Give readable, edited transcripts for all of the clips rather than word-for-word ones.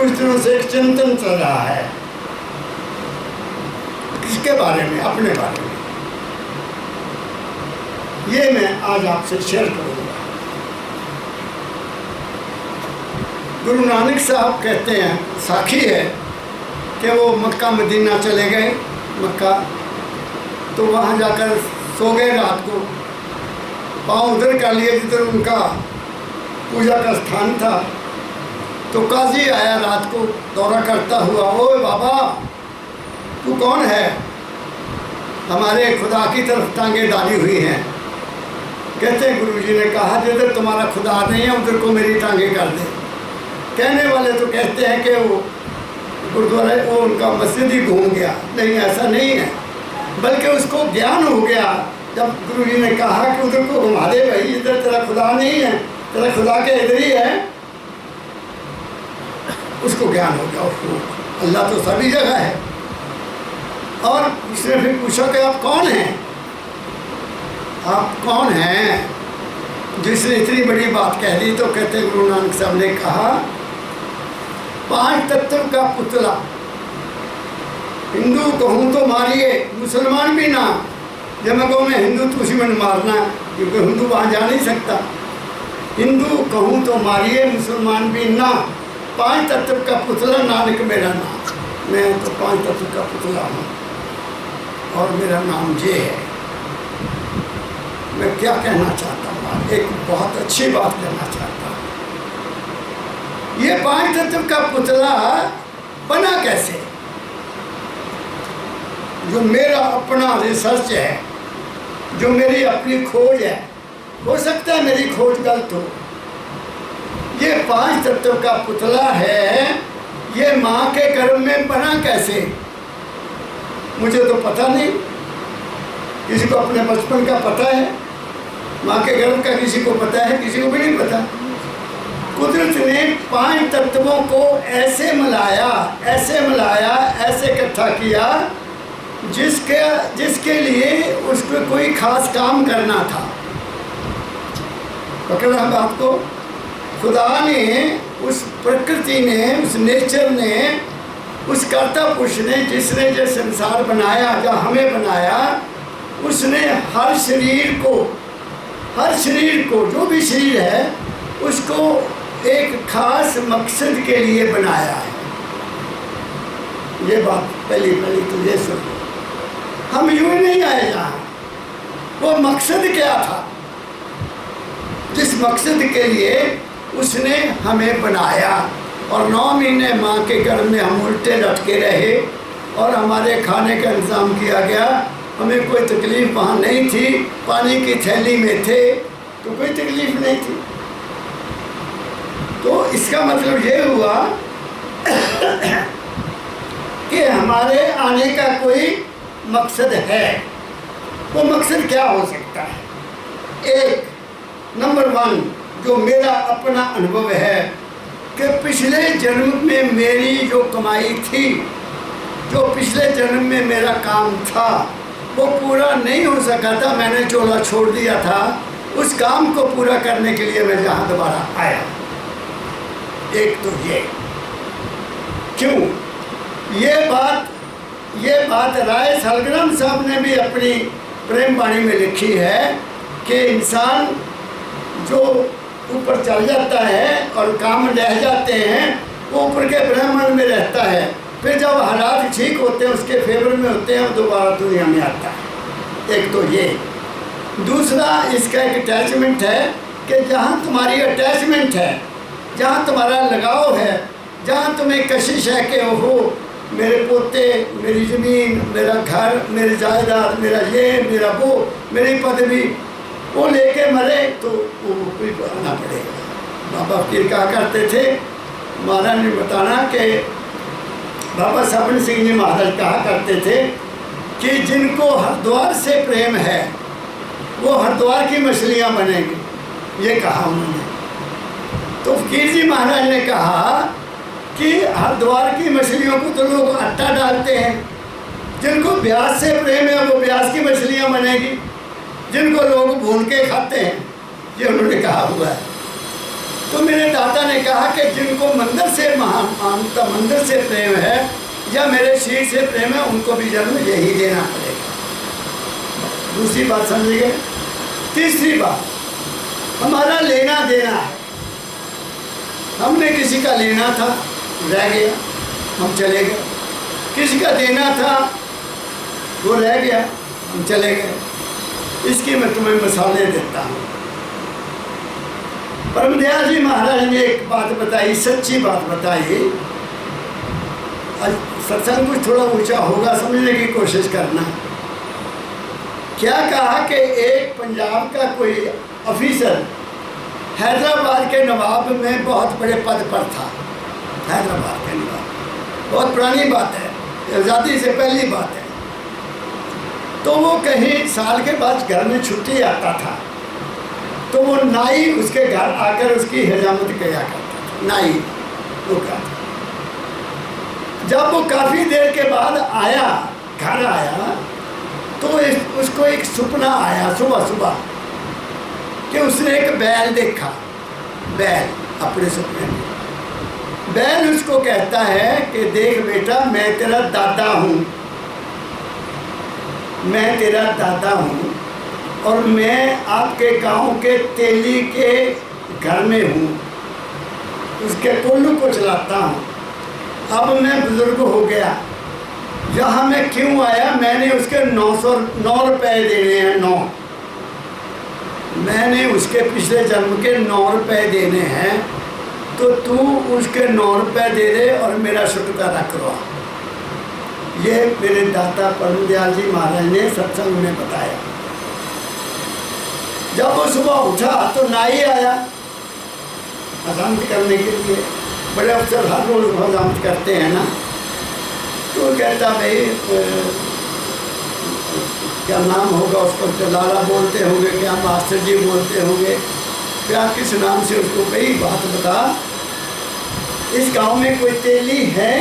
कुछ दिनों से एक चिंतन चल रहा है। किसके बारे में? अपने बारे में। ये मैं आज आपसे शेयर करूंगा। गुरु नानक साहब कहते हैं, साखी है कि वो मक्का मदीना चले गए। मक्का तो वहाँ जाकर सो गए रात को, पाँव उधर कर लिए जिधर उनका पूजा का स्थान था। तो काजी आया रात को दौरा करता हुआ, ओए बाबा तू कौन है? हमारे खुदा की तरफ टांगे डाली हुई हैं। कहते हैं गुरुजी ने कहा जिधर तुम्हारा खुदा नहीं है उधर को मेरी टांगे कर दे। कहने वाले तो कहते हैं कि वो गुरुद्वारा वो उनका मस्जिद ही घूम गया। नहीं, ऐसा नहीं है, बल्कि उसको ज्ञान हो गया जब गुरुजी ने कहा कि उधर को घुमा दे भाई, इधर तेरा खुदा नहीं है, तेरा खुदा के इधर ही है। उसको ज्ञान हो गया, उसको अल्लाह तो सभी जगह है। और उसने फिर पूछा कि आप कौन हैं? आप कौन हैं? जिसने इतनी बड़ी बात कह दी तो कहते गुरु नानक साहब ने कहा, 5 तत्व का पुतला। हिंदू कहूँ तो मारिए, मुसलमान भी ना। जब मैं कहूँ मैं हिंदू तो उसी में मारना, क्योंकि हिंदू वहाँ जा नहीं सकता। हिंदू कहूँ तो मारिए, मुसलमान भी ना। 5 तत्व का पुतला नानक मेरा नाम। मैं तो 5 तत्व का पुतला हूँ और मेरा नाम ये है। मैं क्या कहना चाहता हूँ? एक बहुत अच्छी बात कहना चाहता हूँ। ये 5 तत्व का पुतला बना कैसे? जो मेरा अपना रिसर्च है, जो मेरी अपनी खोज है, हो सकता है मेरी खोज गलत हो। ये 5 तत्व का पुतला है, ये माँ के गर्भ में बना कैसे? मुझे तो पता नहीं। किसी को अपने बचपन का पता है, माँ के गर्भ का किसी को पता है, किसी को भी नहीं पता। कुदरत ने 5 तत्वों को ऐसे मिलाया, ऐसे इकट्ठा किया जिसके लिए उसको कोई खास काम करना था। पकड़ा बात को? खुदा ने, उस प्रकृति ने, उस नेचर ने, उस कर्ता पुरुष ने, जिसने जो संसार बनाया, जो हमें बनाया, उसने हर शरीर को जो भी शरीर है उसको एक खास मकसद के लिए बनाया है। ये बात पहली तो ये सुन। हम यूं नहीं आए यहाँ। वो मकसद क्या था? जिस मकसद के लिए उसने हमें बनाया। और 9 महीने माँ के गर्भ में हम उल्टे लटके रहे और हमारे खाने का इंतज़ाम किया गया। हमें कोई तकलीफ़ वहाँ नहीं थी, पानी की थैली में थे तो कोई तकलीफ़ नहीं थी। तो इसका मतलब ये हुआ कि हमारे आने का कोई मकसद है। वो मकसद क्या हो सकता है? एक नंबर 1 जो मेरा अपना अनुभव है कि पिछले जन्म में मेरी जो कमाई थी, जो पिछले जन्म में मेरा काम था, वो पूरा नहीं हो सका था। मैंने चोला छोड़ दिया था। उस काम को पूरा करने के लिए मैं यहाँ दोबारा आया। एक तो ये क्यों? ये बात राय सलग्राम साहब ने भी अपनी प्रेम वाणी में लिखी है कि इंसान जो ऊपर चल जाता है और काम रह जाते हैं, वो ऊपर के ब्रह्मांड में रहता है। फिर जब हालात ठीक होते हैं, उसके फेवर में होते हैं, वो दोबारा दुनिया में आता है। एक तो ये। दूसरा इसका एक अटैचमेंट है कि जहाँ तुम्हारी अटैचमेंट है, जहाँ तुम्हारा लगाव है, जहाँ तुम्हें कशिश है कि ओहो मेरे पोते, मेरी ज़मीन, मेरा घर, मेरी जायदाद, मेरा ये, मेरा वो, मेरी पदवी, वो लेके मरे तो वो कोई आना पड़ेगा। बाबा फकीर कहा करते थे, महाराज ने बताना कि बाबा साबन सिंह जी महाराज कहा करते थे कि जिनको हरिद्वार से प्रेम है वो हरिद्वार की मछलियाँ बनेंगी। ये कहा उन्होंने। तो फकीर जी महाराज ने कहा कि हरिद्वार की मछलियों को तो लोग आटा डालते हैं, जिनको ब्यास से प्रेम है वो ब्यास की मछलियाँ बनेगी, जिनको लोग भून के खाते हैं। ये उन्होंने कहा हुआ है। तो मेरे दादा ने कहा कि जिनको मंदिर से मानता, मंदिर से प्रेम है या मेरे शरीर से प्रेम है, उनको भी जन्म यही देना पड़ेगा। दूसरी बात समझिए। तीसरी बात, हमारा लेना देना है। हमने किसी का लेना था, रह गया, हम चले गए। किसी का देना था, वो रह गया, हम चले गए। इसकी मैं तुम्हें मिसालें देता हूँ। परमदयाल जी महाराज ने एक बात बताई, सच्ची बात बताई। सत्संग कुछ थोड़ा ऊंचा होगा, समझने की कोशिश करना। क्या कहा कि एक पंजाब का कोई ऑफिसर हैदराबाद के नवाब में बहुत बड़े पद पर था। हैदराबाद के नवाब, बहुत पुरानी बात है, आज़ादी से पहली बात है। तो वो कहीं साल के बाद घर में छुट्टी आता था, तो वो नाई उसके घर आकर उसकी हजामत किया करता था। नाई वो क्या था। जब वो काफ़ी देर के बाद आया, घर आया, तो उसको एक सपना आया सुबह सुबह कि उसने एक बैल देखा। बैल अपने सपने में, बैल उसको कहता है कि देख बेटा, मैं तेरा दादा हूँ, मैं तेरा दादा हूँ और मैं आपके गांव के तेली के घर में हूँ, उसके कोल्लू को चलाता हूँ। अब मैं बुजुर्ग हो गया, यहाँ मैं क्यों आया? मैंने उसके 9 रुपये देने हैं। 9, मैंने उसके पिछले जन्म के 9 रुपये देने हैं, तो तू उसके 9 रुपये दे दे और मेरा छुटकारा करवा। ये मेरे दादा परमदयाल जी महाराज ने सत्संग में बताया। जब वो सुबह उठा तो नाई आया हजामत करने के लिए। बड़े अफसर हर रोज हजामत करते हैं ना। तो कहता भाई क्या नाम होगा उसको, तो लाला बोलते होंगे, क्या मास्टर जी बोलते होंगे, क्या किस नाम से उसको, भाई बात बता, इस गांव में कोई तेली है?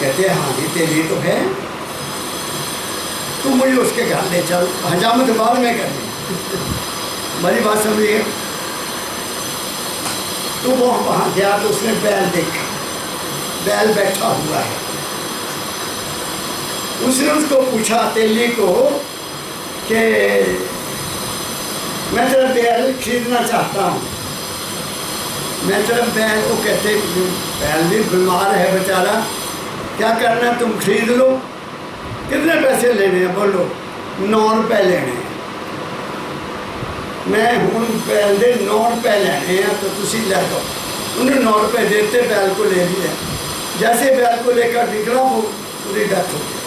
कहते हैं हाँ जी तेली तो है, तू मुझे उसके घर ले चल, हजामत बाद में करनी। बड़ी बात समझिए। तो वो वहाँ गया तो उसने बैल देखा, बैल बैठा हुआ है। उसने उसको पूछा तेली को कि मैं तेरा बैल खरीदना चाहता हूँ, मैं तेरा बैल। को कहते बैल भी बीमार है बेचारा, क्या करना, तुम खरीद लो। कितने पैसे लेने हैं बोलो? 9 रुपये लेने हैं। मैं हूँ बैल दे 9 रुपये लेने हैं, तो तुम ले दो। उन्हें 9 रुपये देते बैल को ले लिया। जैसे बैल को लेकर निकला वो पूरी डेथ हो गई।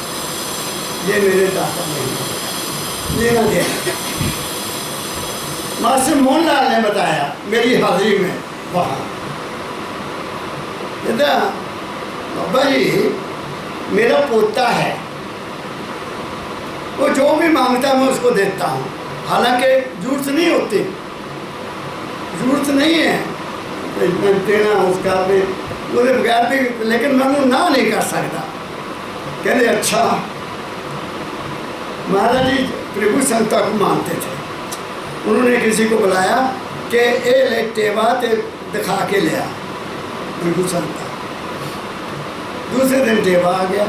ये मेरे दादा ने लेना दिया। मास्टर मोहनलाल ने बताया मेरी हाजिरी में वहाँ, कहता बाबा जी मेरा पोता है, वो जो भी मांगता है मैं उसको देता हूँ। हालांकि जरूरत नहीं होती, जरूरत नहीं है देना उसका भी, उसके बगैर भी, लेकिन मैं वो ना नहीं कर सकता। कहते अच्छा। महाराज जी प्रभु संता को मानते थे। उन्होंने किसी को बुलाया कि ए ले टेवा ते दिखा के लिया प्रभु संता। दूसरे दिन टेवा आ गया,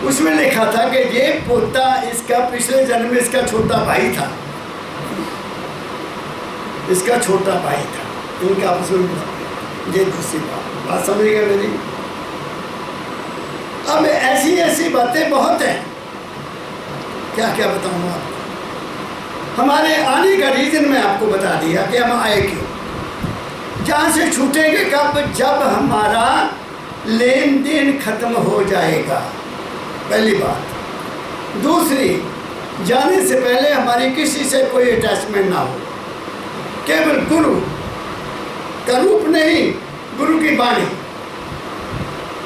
उसमें लिखा था कि ये पोता इसका पिछले जन्म में इसका छोटा भाई था, इसका छोटा भाई था, इनका आपस में। ये दूसरी बात समझ गए मेरी। अब ऐसी ऐसी बातें बहुत हैं, क्या क्या बताऊँ आपको। हमारे आने का रीज़न मैं आपको बता दिया कि हम आए क्यों। जहाँ से छूटेंगे कब? जब हमारा लेन देन खत्म हो जाएगा, पहली बात। दूसरी, जाने से पहले हमारी किसी से कोई अटैचमेंट ना हो, केवल गुरु का रूप नहीं, गुरु की वाणी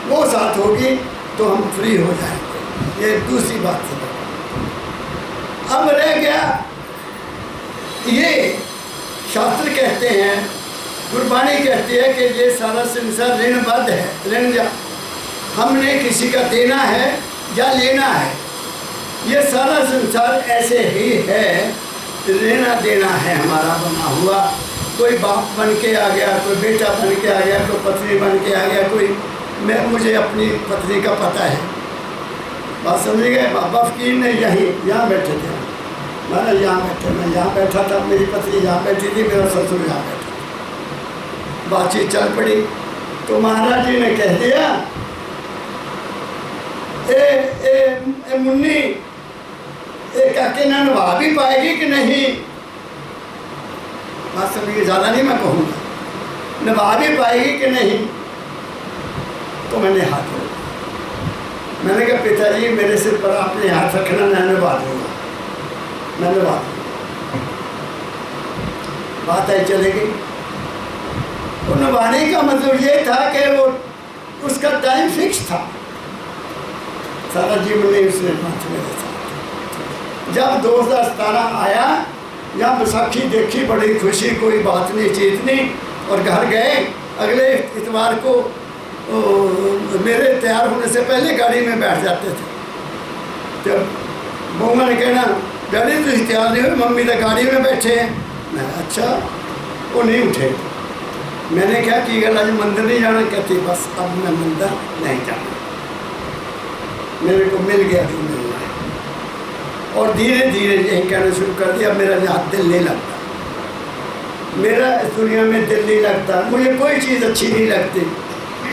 वो साथ होगी तो हम फ्री हो जाएंगे। ये दूसरी बात है। अब रह गया, ये शास्त्र कहते हैं, गुरबाणी कहती है कि ये सारा संसार ऋणबद्ध है, ऋण हमने किसी का देना है या लेना है। ये सारा संसार ऐसे ही है, लेना देना है हमारा बना हुआ। कोई बाप बन के आ गया, कोई बेटा बन के आ गया, कोई पत्नी बन के आ गया, कोई मुझे अपनी पत्नी का पता है। बात समझ गए? बाबा फकीर ने यहाँ बैठे थे, मैंने यहाँ बैठे, मैं यहाँ बैठा था, मेरी पत्नी यहाँ बैठी थी, मेरा ससुर यहाँ बैठा था। बातचीत चल पड़ी तो महाराज जी ने कह दिया, ए मुन्नी, काके ना नभा भी पाएगी कि नहीं? बात समझिए, ज़्यादा नहीं मैं कहूँगा, नभा भी पाएगी कि नहीं? तो मैंने हाथ जोड़ा, मैंने कहा पिताजी मेरे सिर पर आपने हाथ रखना, मैं नभा दूँगा, मैं नभा दूँगा। बात आई चले गई। तो नभाने का मतलब ये था कि वो उसका टाइम फिक्स था, सारा जीवन नहीं उसने माथे में रखा। जब 2017 आया, यहाँ बैसाखी देखी, बड़ी खुशी, कोई बात नहीं चीत नहीं, और घर गए। अगले इतवार को मेरे तैयार होने से पहले गाड़ी में बैठ जाते थे। जब बहूमा ने कहना डैडी तो तैयार नहीं हुए, मम्मी तो गाड़ी में बैठे हैं। मैं अच्छा, वो नहीं उठे। मैंने क्या कि गल आज मंदिर नहीं जाना? कहती बस अब मैं मंदिर नहीं जाना, मेरे को मिल गया जो मिलना है। और धीरे धीरे यही कहना शुरू कर दिया, मेरा यहाँ दिल नहीं लगता, मेरा इस दुनिया में दिल नहीं लगता, मुझे कोई चीज़ अच्छी नहीं लगती।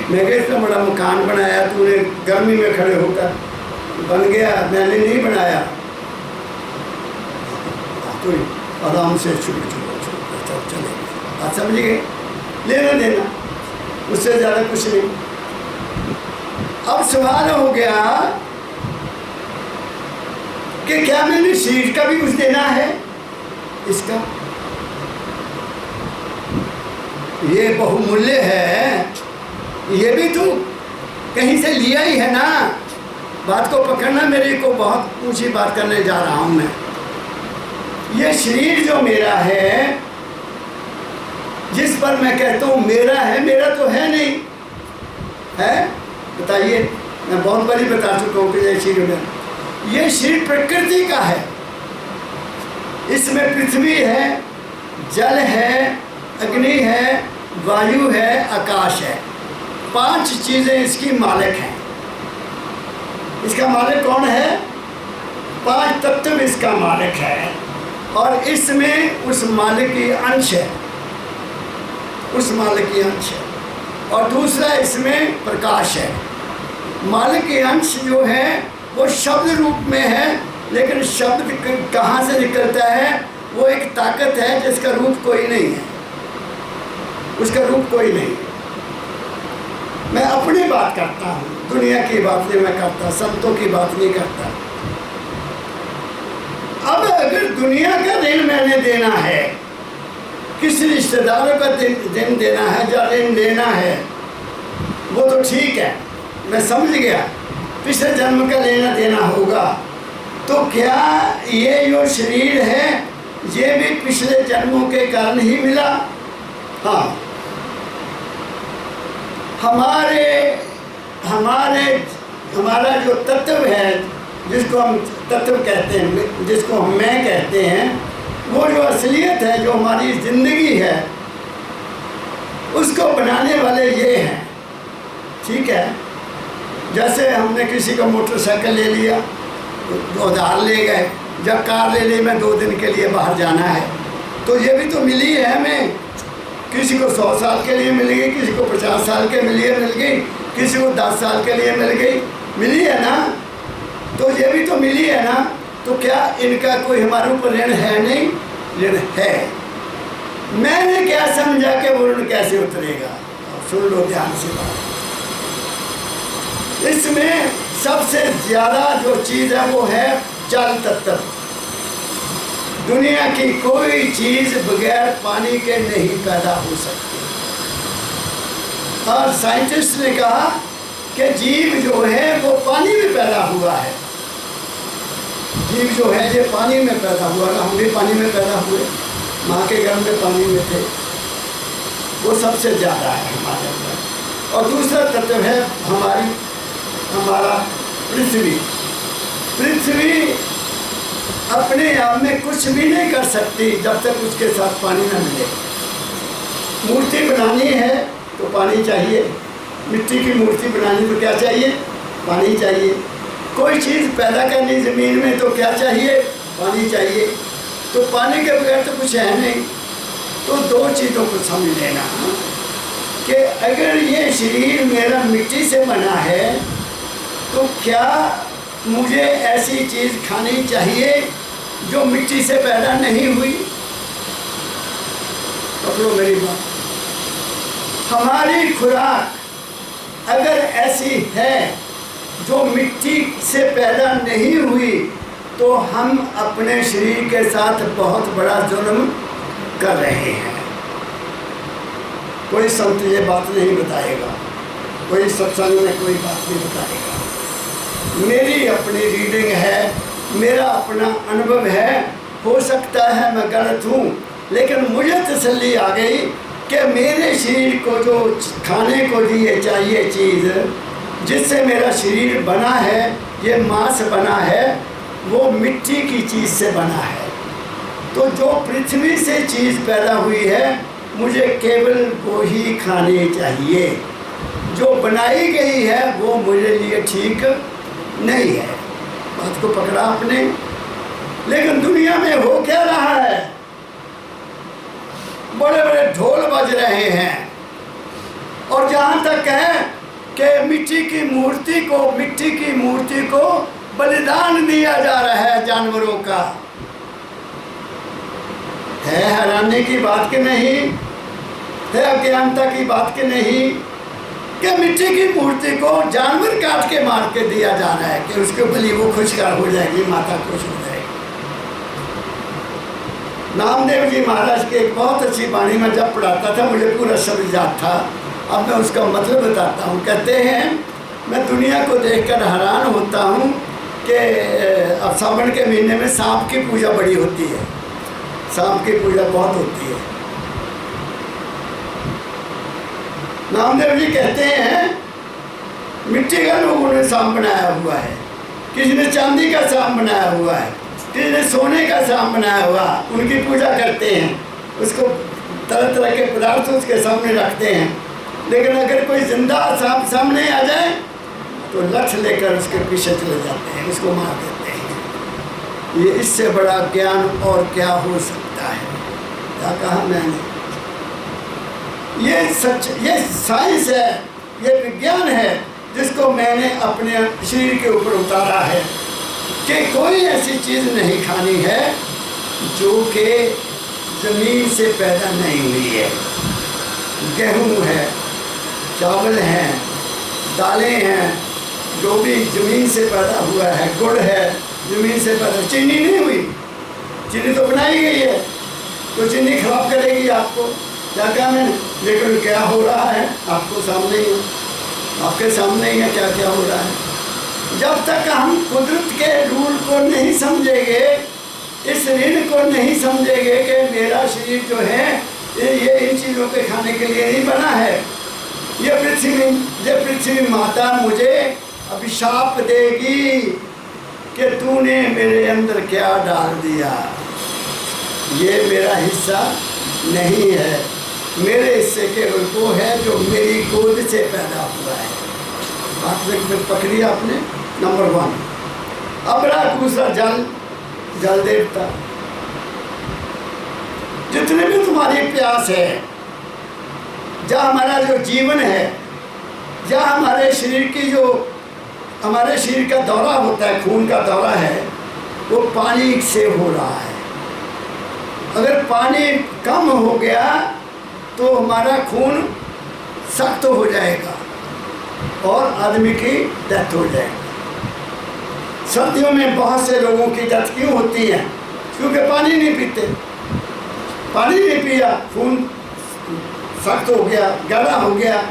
मैं कहा इतना बड़ा मकान बनाया तूने गर्मी में खड़े होकर, बन गया, मैंने नहीं बनाया। तो आराम से चले बात समझ गए, लेना देना, उससे ज़्यादा कुछ नहीं। अब सवाल हो गया कि क्या मैंने शरीर का भी कुछ देना है? इसका ये बहुमूल्य है, ये भी तो कहीं से लिया ही है ना। बात को पकड़ना, मेरे को बहुत ऊंची बात करने जा रहा हूं मैं। ये शरीर जो मेरा है, जिस पर मैं कहता हूँ मेरा है, मेरा तो है नहीं है। बताइए, मैं बहुत बारी बता चुका हूँ कि ये शरीर में, ये शरीर प्रकृति का है। इसमें पृथ्वी है, जल है, अग्नि है, वायु है, आकाश है, 5 चीज़ें इसकी मालिक हैं। इसका मालिक कौन है? 5 तत्व इसका मालिक है, और इसमें उस मालिक की अंश है, उस मालिक की अंश है। और दूसरा इसमें प्रकाश है। मालिक की अंश जो है वो शब्द रूप में है, लेकिन शब्द कहाँ से निकलता है? वो एक ताकत है जिसका रूप कोई नहीं है, उसका रूप कोई नहीं। मैं अपनी बात करता हूँ, दुनिया की बात नहीं मैं करता, संतों की बात नहीं करता। अब अगर दुनिया का ऋण मैंने देना है, किसी रिश्तेदारों का ऋण देना है या ऋण लेना है, वो तो ठीक है, मैं समझ गया, पिछले जन्म का लेना देना होगा। तो क्या ये जो शरीर है, ये भी पिछले जन्मों के कारण ही मिला? हाँ, हमारा जो तत्व है, जिसको हम तत्व कहते हैं, जिसको हम मैं कहते हैं, वो जो असलियत है, जो हमारी ज़िंदगी है, उसको बनाने वाले ये हैं। ठीक है, जैसे हमने किसी को मोटरसाइकिल ले लिया, उधार ले गए, जब कार ले ली, मैं 2 दिन के लिए बाहर जाना है, तो ये भी तो मिली है हमें। किसी को 100 साल के लिए मिल गई, किसी को 50 साल के लिए मिल गई, किसी को 10 साल के लिए मिल गई, मिली है ना। तो ये भी तो मिली है ना। तो क्या इनका कोई हमारे ऊपर ऋण है? नहीं, ऋण है। मैंने क्या समझा कि वो ऋण कैसे उतरेगा? सुन लो ध्यान से बात। इसमें सबसे ज़्यादा जो चीज़ है वो है जल तत्व। दुनिया की कोई चीज़ बगैर पानी के नहीं पैदा हो सकती। और साइंटिस्ट ने कहा कि जीव जो है वो पानी में पैदा हुआ है। जीव जो है ये पानी में पैदा हुआ, हम भी पानी में पैदा हुए, माँ के गर्भ में पानी में थे, वो सबसे ज़्यादा है हमारे अंदर। और दूसरा तत्व है हमारा पृथ्वी। पृथ्वी अपने आप में कुछ भी नहीं कर सकती जब तक उसके साथ पानी न मिले। मूर्ति बनानी है तो पानी चाहिए, मिट्टी की मूर्ति बनानी तो क्या चाहिए? पानी चाहिए। कोई चीज़ पैदा करनी ज़मीन में तो क्या चाहिए? पानी चाहिए। तो पानी के बगैर तो कुछ है नहीं। तो दो चीज़ों को समझ लेना कि अगर ये शरीर मेरा मिट्टी से बना है तो क्या मुझे ऐसी चीज़ खानी चाहिए जो मिट्टी से पैदा नहीं हुई? पकड़ो मेरी बात। हमारी खुराक अगर ऐसी है जो मिट्टी से पैदा नहीं हुई तो हम अपने शरीर के साथ बहुत बड़ा जुल्म कर रहे हैं। कोई संत ये बात नहीं बताएगा, कोई सत्संग में कोई बात नहीं बताएगा। मेरी अपनी रीडिंग है, मेरा अपना अनुभव है। हो सकता है मैं गलत हूँ, लेकिन मुझे तसल्ली आ गई कि मेरे शरीर को जो खाने को लिए चाहिए चीज़ जिससे मेरा शरीर बना है, ये मांस बना है, वो मिट्टी की चीज़ से बना है। तो जो पृथ्वी से चीज़ पैदा हुई है मुझे केवल वो ही खानी चाहिए। जो बनाई गई है वो मेरे लिए ठीक नहीं है। बात को पकड़ा आपने। लेकिन दुनिया में हो क्या रहा है? बड़े बड़े ढोल बज रहे हैं और जहाँ तक है कि मिट्टी की मूर्ति को बलिदान दिया जा रहा है जानवरों का। है हैरानी की बात कि नहीं? है अज्ञानता की बात कि नहीं कि मिट्टी की मूर्ति को जानवर काट के मार के दिया जा रहा है कि उसके बलि वो खुश हो जाएगी, माता खुश हो जाएगी। नामदेव जी महाराज के एक बहुत अच्छी वाणी में जब पढ़ाता था मुझे पूरा शब्द याद था। अब मैं उसका मतलब बताता हूँ। कहते हैं मैं दुनिया को देखकर हैरान होता हूँ कि अब सावन के महीने में सांप की पूजा बड़ी होती है। सांप की पूजा बहुत होती है। नामदेव जी कहते हैं मिट्टी का लोगों ने सांप बनाया हुआ है, किसी ने चांदी का सांप बनाया हुआ है, किसी ने सोने का सांप बनाया हुआ, उनकी पूजा करते हैं, उसको तरह तरह के पदार्थ उसके सामने रखते हैं। लेकिन अगर कोई जिंदा सांप सामने आ जाए तो लठ लेकर उसके पीछे चले जाते हैं, उसको मार देते हैं। ये इससे बड़ा ज्ञान और क्या हो सकता है? क्या कहा मैंने? ये सच, ये साइंस है, ये विज्ञान है जिसको मैंने अपने शरीर के ऊपर उतारा है कि कोई ऐसी चीज़ नहीं खानी है जो कि ज़मीन से पैदा नहीं हुई है। गेहूँ है, चावल हैं, दालें हैं, जो भी ज़मीन से पैदा हुआ है, गुड़ है ज़मीन से पैदा। चीनी नहीं हुई, चीनी तो बनाई गई है, तो चीनी खराब करेगी आपको। क्या क्या मैंने, लेकिन क्या हो रहा है आपको सामने ही है, आपके सामने ही है क्या क्या हो रहा है। जब तक हम कुदरत के रूल को नहीं समझेंगे, इस ऋण को नहीं समझेंगे कि मेरा शरीर जो है ये इन चीज़ों के खाने के लिए नहीं बना है। ये पृथ्वी माता मुझे अभिशाप देगी कि तूने मेरे अंदर क्या डाल दिया। ये मेरा हिस्सा नहीं है, मेरे हिस्से केवल वो है जो मेरी गोद से पैदा हुआ है। बात में पकड़ी आपने। नंबर 1 अब रहा दूसरा जल देवता। जितने भी तुम्हारी प्यास है, जहाँ हमारा जो जीवन है, जहाँ हमारे शरीर की जो हमारे शरीर का दौरा होता है, खून का दौरा है, वो पानी से हो रहा है। अगर पानी कम हो गया तो हमारा खून सख्त हो जाएगा और आदमी की डेथ हो जाएगी। सर्दियों में बहुत से लोगों की डेथ क्यों होती है? क्योंकि पानी नहीं पीते। पानी नहीं पिया, खून सख्त हो गया, गाढ़ा हो गया।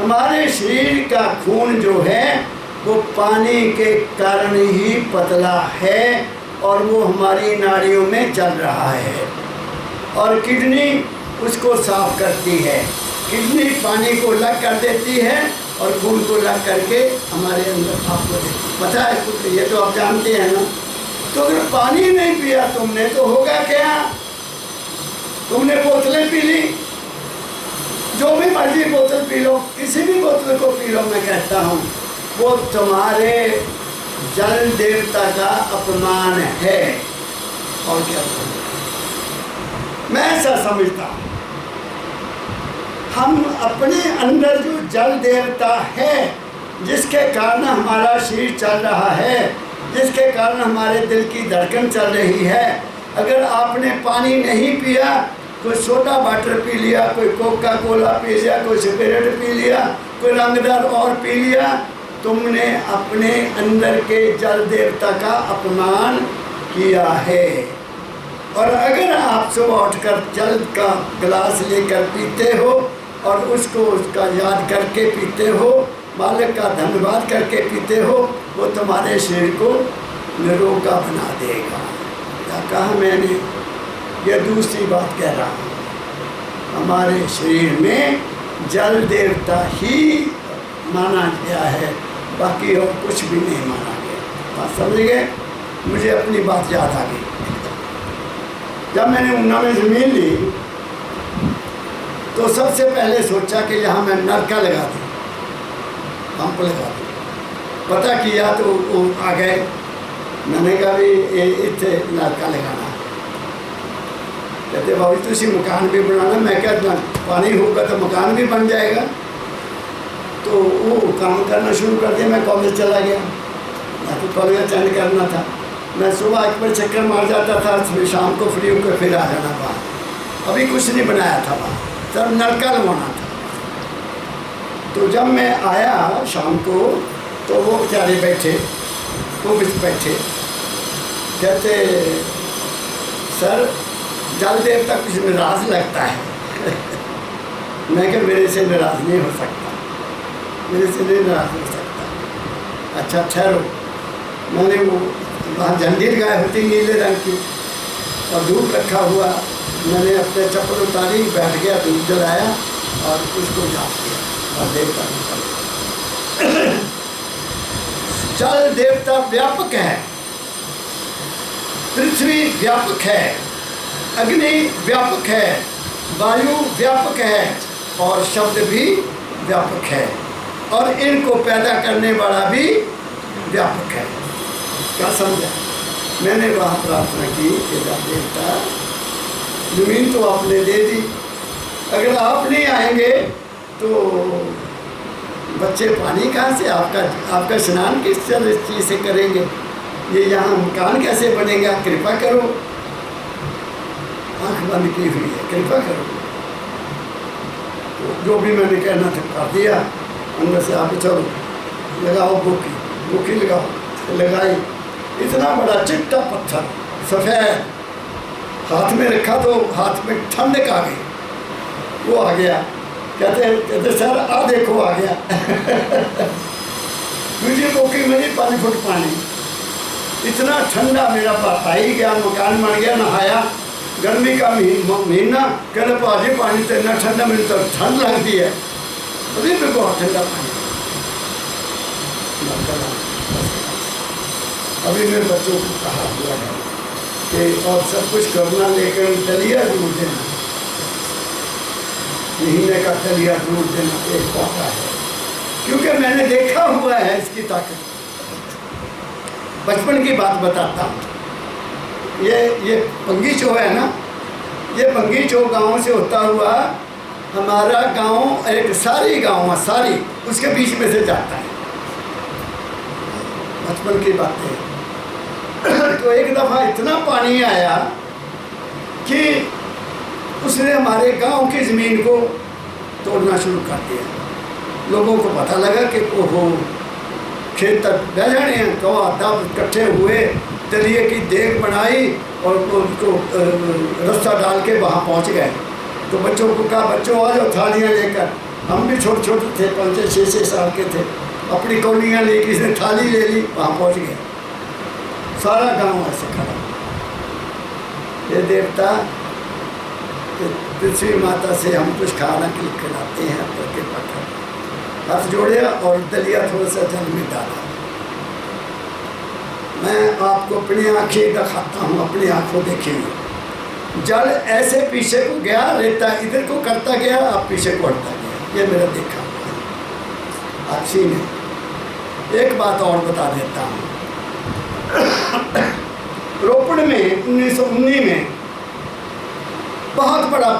हमारे शरीर का खून जो है वो पानी के कारण ही पतला है और वो हमारी नाड़ियों में चल रहा है। और किडनी उसको साफ करती है। किडनी पानी को अलग कर देती है और खून को अलग करके हमारे अंदर आपको देती है। पता है कुछ, ये तो आप जानते हैं ना। तो अगर पानी नहीं पिया तुमने तो होगा क्या? तुमने बोतलें पी ली, मर्जी बोतल पी लो, किसी भी बोतल को पी लो, मैं कहता हूँ वो तुम्हारे जल देवता का अपमान है। और क्या मैं ऐसा समझता हूँ, हम अपने अंदर जो जल देवता है, जिसके कारण हमारा शरीर चल रहा है, जिसके कारण हमारे दिल की धड़कन चल रही है, अगर आपने पानी नहीं पिया, कोई सोडा वाटर पी लिया, कोई कोका कोला पी लिया, कोई स्पिरिट पी लिया, कोई रंगदार और पी लिया, तुमने अपने अंदर के जल देवता का अपमान किया है। और अगर आप सुबह उठकर जल का गिलास लेकर पीते हो और उसका याद करके पीते हो, मालिक का धन्यवाद करके पीते हो, वो तुम्हारे शरीर को निरोगा बना देगा। क्या कहा मैंने? ये दूसरी बात कह रहा हूँ, हमारे शरीर में जल देवता ही माना गया है, बाकी और कुछ भी नहीं माना गया। बात समझ गए? मुझे अपनी बात याद आ गई। जब मैंने ऊना में ज़मीन ली तो सबसे पहले सोचा कि यहाँ मैं नलका लगा दूँ, पंप लगा दूँ। पता किया तो वो आ गए, मैंने कहा भी ये इतने नलका लगाना। कहते बाबू तुसी मकान भी बनाना। मैं कहता पानी होगा तो मकान भी बन जाएगा। तो वो काम करना शुरू कर दिया। मैं कॉलेज चला गया, मैं तो कॉलेज अटेंड करना था। मैं सुबह एक बार चक्कर मार जाता था, फिर शाम को फ्री होकर फिर आ जाना बाहर। अभी कुछ नहीं बनाया था वहाँ, तब नलका लगवाना था। तो जब मैं आया शाम को तो वो बेचारे बैठे, वो भी बैठे, कहते सर जल देवता कुछ नाराज लगता है। मैं क्या मेरे से नाराज नहीं हो सकता, मेरे से नहीं नाराज हो सकता। अच्छा ठहरो। मैंने वो वहाँ जंजीर गाय होती नीले रंग की और धूप रखा हुआ, मैंने अपने चप्पल उतारी, बैठ गया, धूप जलाया और उसको जाप किया और देवता जल देवता व्यापक है, पृथ्वी व्यापक है, अग्नि व्यापक है, वायु व्यापक है और शब्द भी व्यापक है और इनको पैदा करने वाला भी व्यापक है। क्या समझा? मैंने वहाँ प्रार्थना की कि देवता जमीन तो आपने दे दी, अगर आप नहीं आएंगे तो बच्चे पानी कहाँ से, आपका स्नान किस चीज़ से करेंगे, ये यहाँ मकान कैसे बनेगा, कृपा करो। आँख बंद की हुई है, कृपा करो। तो जो भी मैंने कहना था कर दिया। अंदर से आप चलो लगाओ बुकी लगाओ। लगाई, इतना बड़ा चिट्टा पत्थर सफ़ेद, हाथ में रखा तो हाथ में ठंडक आ गई। वो आ गया, कहते सर आ देखो आ गया। मुझे बुकी में 5 फुट पानी, इतना ठंडा। मेरा भाई गया, मकान बन गया, नहाया। गर्मी का महीना, कहते भाजी पानी तो इतना ठंडा, मेरी तो ठंड लगती है। अभी भी बहुत ठंडा पानी। अभी मेरे बच्चों को कहा हुआ है कि और सब कुछ करना, लेकर दलिया दूर देना, महीने का दलिया दूर देना एक मौका है, क्योंकि मैंने देखा हुआ है इसकी ताकत। बचपन की बात बताता हूँ। ये बंगीचो है ना, ये बंगीचो गांव से होता हुआ हमारा गांव एक सारी गांव है, सारी उसके बीच में से जाता है। बचपन की बातें। तो एक दफ़ा इतना पानी आया कि उसने हमारे गांव की ज़मीन को तोड़ना शुरू कर दिया। लोगों को पता लगा कि ओहो खेत तक बह जाने हैं, तो आदाब इकट्ठे हुए, दलिए की देग बनाई और उसको रास्ता डाल के वहाँ पहुँच गए। तो बच्चों को कहा बच्चों आ जाओ थालियाँ लेकर। हम भी छोटे छोटे थे, 5-6 साल के थे। अपनी कौलियाँ ले किसी ने थाली ले ली, वहाँ पहुँच गए। सारा गांव ऐसे खड़ा। ये देवता पृथ्वी माता से हम कुछ खाना के लिए खिलाते हैं, करके पत्थर हाथ जोड़े और दलिया थोड़ा सा जल में डाला। मैं आपको अपनी आँखें दिखाता हूँ, अपनी आँखों देखिए। जल ऐसे पीछे को गया, रेता इधर को करता गया, अब पीछे को हटता गया। ये मेरा देखा हुआ है। अच्छी नहीं। एक बात और बता देता हूँ। रोपड़ में 1919 में बहुत बड़ा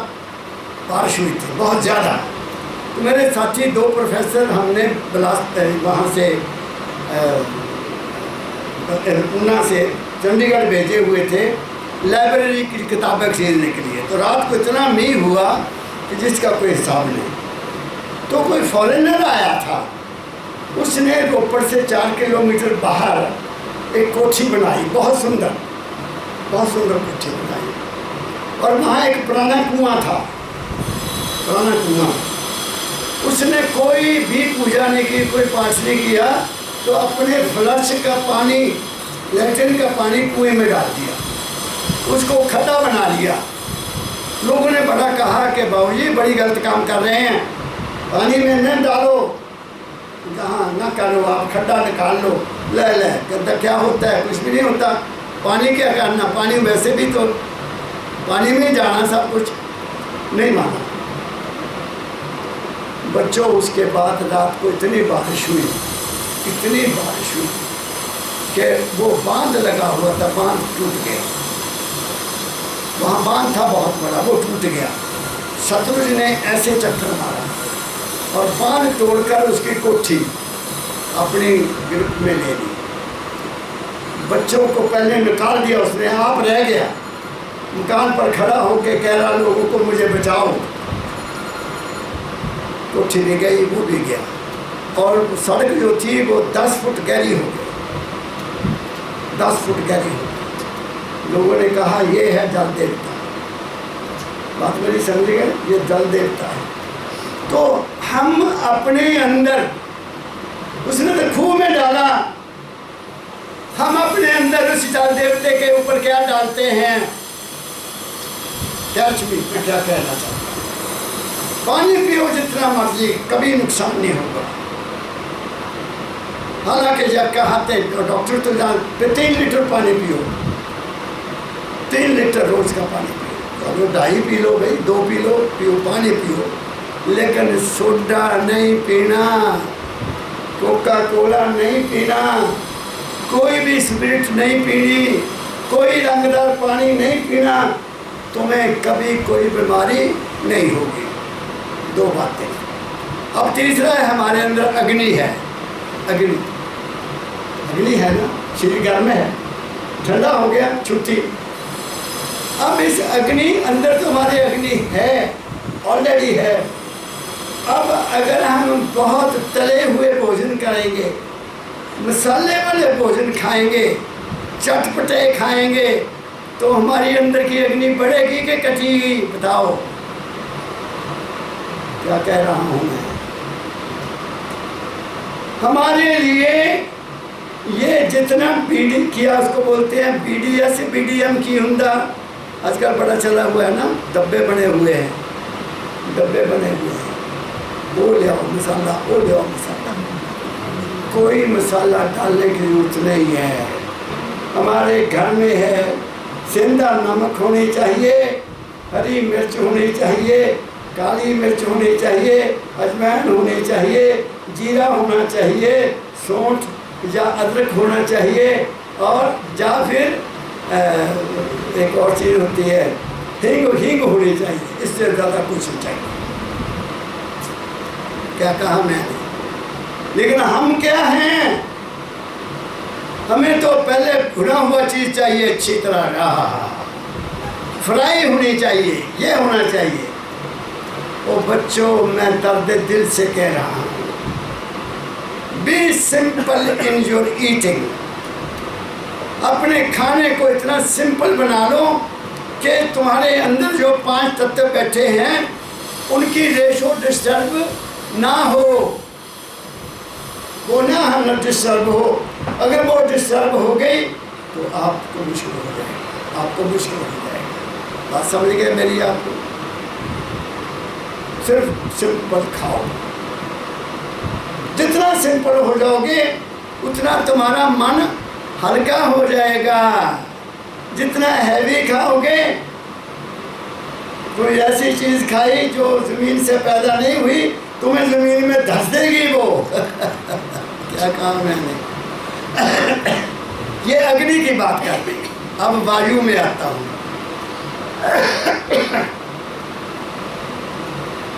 बारिश हुई थी, बहुत ज़्यादा। तो मेरे साथी 2 प्रोफेसर हमने वहाँ से ऊना से चंडीगढ़ भेजे हुए थे लाइब्रेरी की किताबें खरीदने के लिए। तो रात को इतना मींह हुआ कि जिसका कोई हिसाब नहीं। तो कोई फॉरेनर आया था, उसने रोपड़ से 4 किलोमीटर बाहर एक कोठी बनाई, बहुत सुंदर कोठी बनाई। और वहाँ एक पुराना कुआं था, पुराना कुआं। उसने कोई भी पूजा नहीं की, कोई पाठ नहीं किया, तो अपने फ्लश का पानी, लैट्रिन का पानी कुएं में डाल दिया, उसको खड्डा बना लिया। लोगों ने बड़ा कहा कि बाबूजी बड़ी गलत काम कर रहे हैं, पानी में न डालो। कहाँ ना करो, आप खड्डा निकाल लो। ले कहता क्या होता है, कुछ भी नहीं होता, पानी क्या करना, पानी वैसे भी तो पानी में जाना सब कुछ। नहीं माना बच्चों। उसके बाद रात को इतनी बारिश हुई कि वो बांध लगा हुआ था, बांध टूट गया। वहाँ बांध था बहुत बड़ा, वो टूट गया। शत्रुज ने ऐसे चक्कर मारा और बांध तोड़कर उसकी कोठी अपनी गिरफ्त में ले ली। बच्चों को पहले निकाल दिया उसने, आप रह गया। मकान पर खड़ा होकर कह रहा लोगों को मुझे बचाओ। कोठी भी गई, वो भी गया। और सड़क जो थी वो 10 फुट गहरी हो गई, 10 फुट गहरी हो गई। लोगों ने कहा ये है जल देवता। बात मेरी समझ गए, ये जल देवता है। तो हम अपने अंदर, उसने तो खूह में डाला, हम अपने अंदर उस जल देवते के ऊपर क्या डालते हैं? क्या चीज, मैं क्या कहना चाहता हूँ, पानी पियो जितना मर्जी, कभी नुकसान नहीं होगा। हालांकि जब कहते डॉक्टर तो जानते 3 लीटर पानी पियो, 3 लीटर रोज का पानी पियो। अगर 2.5 पी लो भाई, 2 पी लो, पियो पानी पियो, लेकिन सोडा नहीं पीना, कोका कोला नहीं पीना, कोई भी स्पिरिट नहीं पीनी, कोई रंगदार पानी नहीं पीना, तुम्हें कभी कोई बीमारी नहीं होगी। 2 बातें। अब तीसरा है, हमारे अंदर अग्नि है। अग्नि है ना, शरीर घर में है, ठंडा हो गया, छुट्टी। अब इस अग्नि अंदर तो हमारे अग्नि है, ऑलरेडी है। अब अगर हम बहुत तले हुए भोजन करेंगे, मसाले वाले भोजन खाएंगे, चटपटे खाएंगे, तो हमारी अंदर की अग्नि बढ़ेगी कि घटेगी? बताओ क्या कह रहा हूँ मैं। हमारे लिए ये जितना बीडी किया, उसको बोलते हैं BDS BDM की हुंदा, आजकल बड़ा चला हुआ है ना, डब्बे बने हुए हैं, वो ले आओ मसाला, वो ले आओ मसाला। कोई मसाला डालने की जरूरत नहीं है। हमारे घर में है, सेंधा नमक होनी चाहिए, हरी मिर्च होनी चाहिए, काली मिर्च होनी चाहिए, अजवाइन होनी चाहिए, जीरा होना चाहिए, सौंठ या अदरक होना चाहिए, और या फिर एक और चीज़ होती है हींग होनी चाहिए। इससे ज़्यादा कुछ नहीं चाहिए। क्या कहा मैंने? लेकिन हम क्या हैं? हमें तो पहले भुना हुआ चीज़ चाहिए, अच्छी तरह फ्राई होनी चाहिए, ये होना चाहिए। ओ बच्चों, मैं दर्द दिल से कह रहा हूँ, be simple in your eating. अपने खाने को इतना सिंपल बना लो कि तुम्हारे अंदर जो 5 तत्व बैठे हैं उनकी रेशो डिस्टर्ब ना हो, वो ना डिस्टर्ब हो। अगर वो डिस्टर्ब हो गई तो आपको मुश्किल हो जाएगा, बात समझ गए मेरी? आपको सिर्फ सिंपल खाओ। जितना सिंपल हो जाओगे उतना तुम्हारा मन हल्का हो जाएगा। जितना हैवी खाओगे कोई ऐसी चीज़ खाई जो ज़मीन से पैदा नहीं हुई, तुम्हें ज़मीन में धंस देगी वो। क्या कहा मैंने? ये अग्नि की बात करते हैं। अब वायु में आता हूँ।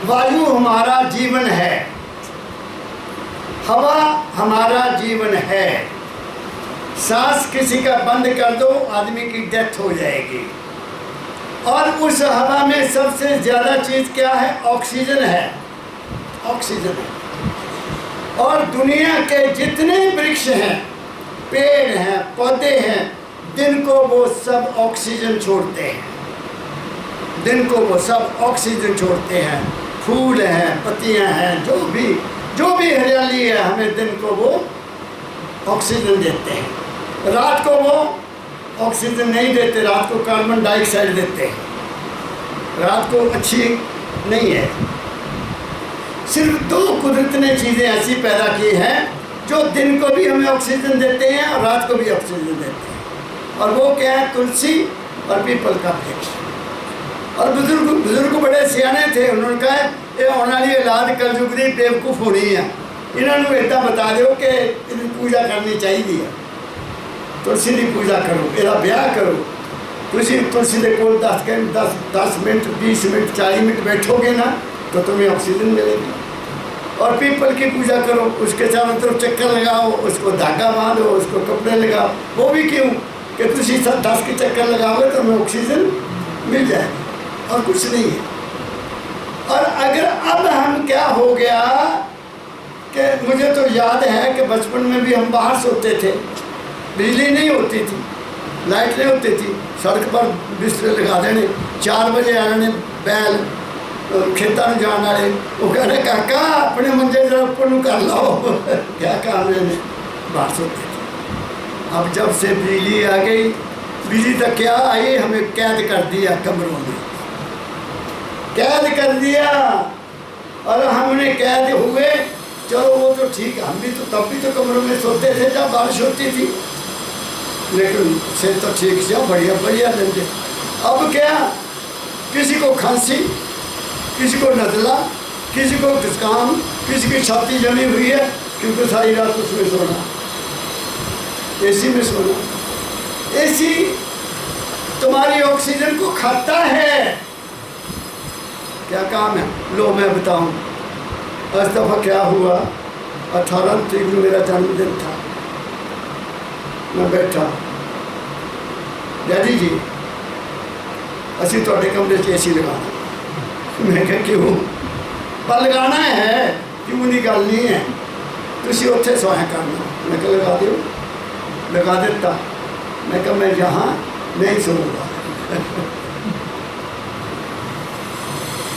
वायु हमारा जीवन है, हवा हमारा जीवन है। सांस किसी का बंद कर दो, आदमी की डेथ हो जाएगी। और उस हवा में सबसे ज़्यादा चीज़ क्या है? ऑक्सीजन है, ऑक्सीजन है। और दुनिया के जितने वृक्ष हैं, पेड़ हैं, पौधे हैं, दिन को वो सब ऑक्सीजन छोड़ते हैं। दिन को वो सब ऑक्सीजन छोड़ते हैं। फूल हैं, पत्तियां हैं, जो भी हरियाली है, हमें दिन को वो ऑक्सीजन देते हैं। रात को वो ऑक्सीजन नहीं देते, रात को कार्बन डाइऑक्साइड देते हैं। रात को अच्छी नहीं है। सिर्फ दो कुदरत ने चीज़ें ऐसी पैदा की हैं जो दिन को भी हमें ऑक्सीजन देते हैं और रात को भी ऑक्सीजन देते हैं। और वो क्या है? तुलसी और पीपल का वृक्ष। और बुजुर्ग बड़े सियाने थे, उन्होंने कहा ये आने वाली औलाद कलयुग की बेवकूफ़ होनी है, इन्होंने इतना बता दो कि इनकी पूजा करनी चाहिए। तुलसी की पूजा करो, इसका ब्याह करो। तुलसी के कोल 10 मिनट 20 मिनट 40 मिनट बैठोगे ना तो तुम्हें ऑक्सीजन मिलेगी। और पीपल की पूजा करो, उसके चारों तरफ चक्कर लगाओ, उसको धागा बांधो, उसको कपड़े लगाओ। वो भी क्यों? कि तुलसी 10 के चक्कर लगाओगे तो हमें ऑक्सीजन मिल जाएगी, और कुछ नहीं है। और अगर अब हम क्या हो गया कि मुझे तो याद है कि बचपन में भी हम बाहर सोते थे, बिजली नहीं होती थी, लाइट नहीं होती थी, सड़क पर बिस्तर लगा देने, 4 बजे आने बैल खेतों में जाने वाले, वो कहने काका अपने मंजे जरा ऊपर कर लो। क्या कहा मैंने? बाहर सोते थे। अब जब से बिजली आ गई, बिजली तक क्या आई, हमें कैद कर दिया, कमरों में कैद कर दिया। और हमने कैद हुए, चलो वो तो ठीक है, हम भी तो तब भी तो कमरों में सोते थे जब बारिश होती थी, लेकिन से तो ठीक से बढ़िया बढ़िया रहते। अब क्या? किसी को खांसी, किसी को नज़ला, किसी को जुकाम, किसी की छाती जमी हुई है, क्योंकि सारी रात उसमें सोना, एसी में सोना। एसी तुम्हारी ऑक्सीजन को खाता है। क्या काम है? लो मैं बताऊं। इस दफ़ा क्या हुआ, 18 तारीख को मेरा जन्मदिन था। मैं बैठा, डैडी जी असी थोड़े कमरे च एसी लगाना। मैं क्या क्यों? पर लगाना है, क्यों नहीं गल नहीं है, तुसी उत्थे सोया करना। मैं क्या लगा दो, लगा देता। मैं क्या मैं यहाँ नहीं सोऊंगा।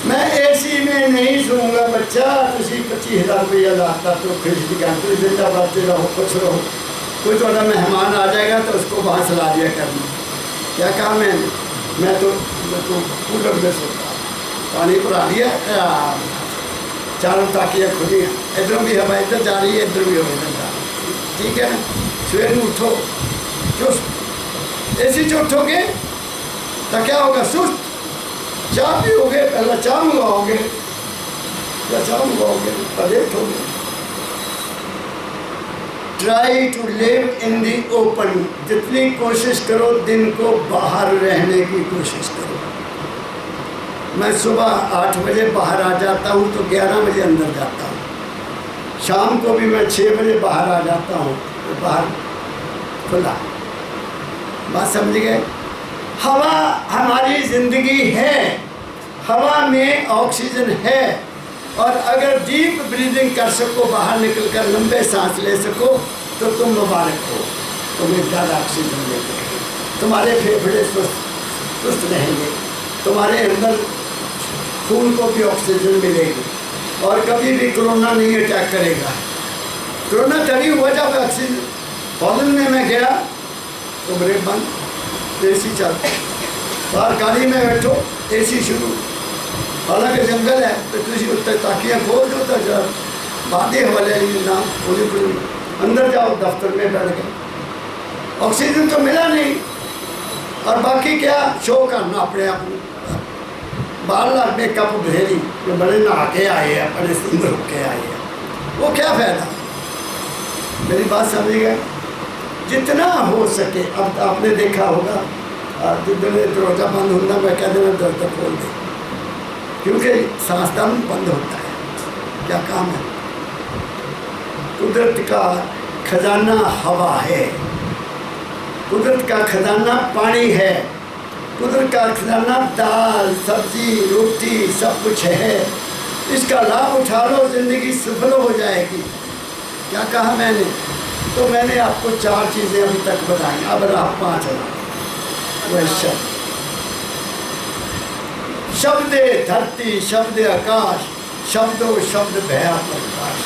मैं एसी में नहीं सोऊंगा बच्चा। तुसी 25,000 रुपया लाता तो फिर जिंदाबाद रहो, खुश रहो। कोई थोड़ा मेहमान आ जाएगा तो उसको वहाँ सला दिया करना। क्या काम है? मैं तो कूलर में सोता, पानी भरा दिया, चारों ताकियाँ खुली हैं, इधर भी हवा इधर जा रही है, इधर भी हवा इधर जा रही है। ठीक है ना? सवेर में उठो चुस्त, एसी से उठोगे तो क्या होगा? सुस्त। चाय पियोगे, पहला चाय मंगाओगे या चाय मंगाओगे पहले उठोगे। Try to live in the open. जितनी कोशिश करो दिन को बाहर रहने की कोशिश करो। मैं सुबह 8 बजे बाहर आ जाता हूँ तो 11 बजे अंदर जाता हूँ। शाम को भी मैं 6 बजे बाहर आ जाता हूँ तो बाहर खुला। बात समझ गए? हवा हमारी ज़िंदगी है, हवा में ऑक्सीजन है। और अगर डीप ब्रीदिंग कर सको, बाहर निकल कर लंबे सांस ले सको तो तुम मुबारक हो, तुम्हें ज़्यादा ऑक्सीजन देते हैं, तुम्हारे फेफड़े सुस्त रहेंगे, तुम्हारे अंदर खून को भी ऑक्सीजन मिलेगी और कभी भी कोरोना नहीं अटैक करेगा। कोरोना तभी हुआ जब ऑक्सीजन। फॉलन में मैं गया तो ब्रेक बंद, एसी चलता, बाहर गाड़ी में बैठो एसी शुरू। हालांकि जंगल है तो तुम उत्ते ताकियाँ खोल दो तो जरा बाधे हवाले ना अंदर जाओ, दफ्तर में बैठ गए, ऑक्सीजन तो मिला नहीं। और बाकी क्या शो करना अपने आप 12 लाख में कप भेरी जो बड़े नहा के आए हैं, बड़े सुंदर होके आए हैं, वो क्या फ़ायदा? मेरी बात समझ गए? जितना हो सके, अब आपने देखा होगा जितने दरवाजा बंद होता मैं कह देना दरवाजा खोल दे, क्योंकि सांसदान बंद होता है। क्या काम है? कुदरत का खजाना हवा है, कुदरत का खजाना पानी है, कुदरत का खजाना दाल सब्जी रोटी सब कुछ है। इसका लाभ उठा लो, ज़िंदगी सफल हो जाएगी। क्या कहा मैंने? तो मैंने आपको 4 चीज़ें अभी तक बताई, अब रहा 5 वह शब्द धरती, शब्द आकाश, शब्दों शब्द भया प्रकाश।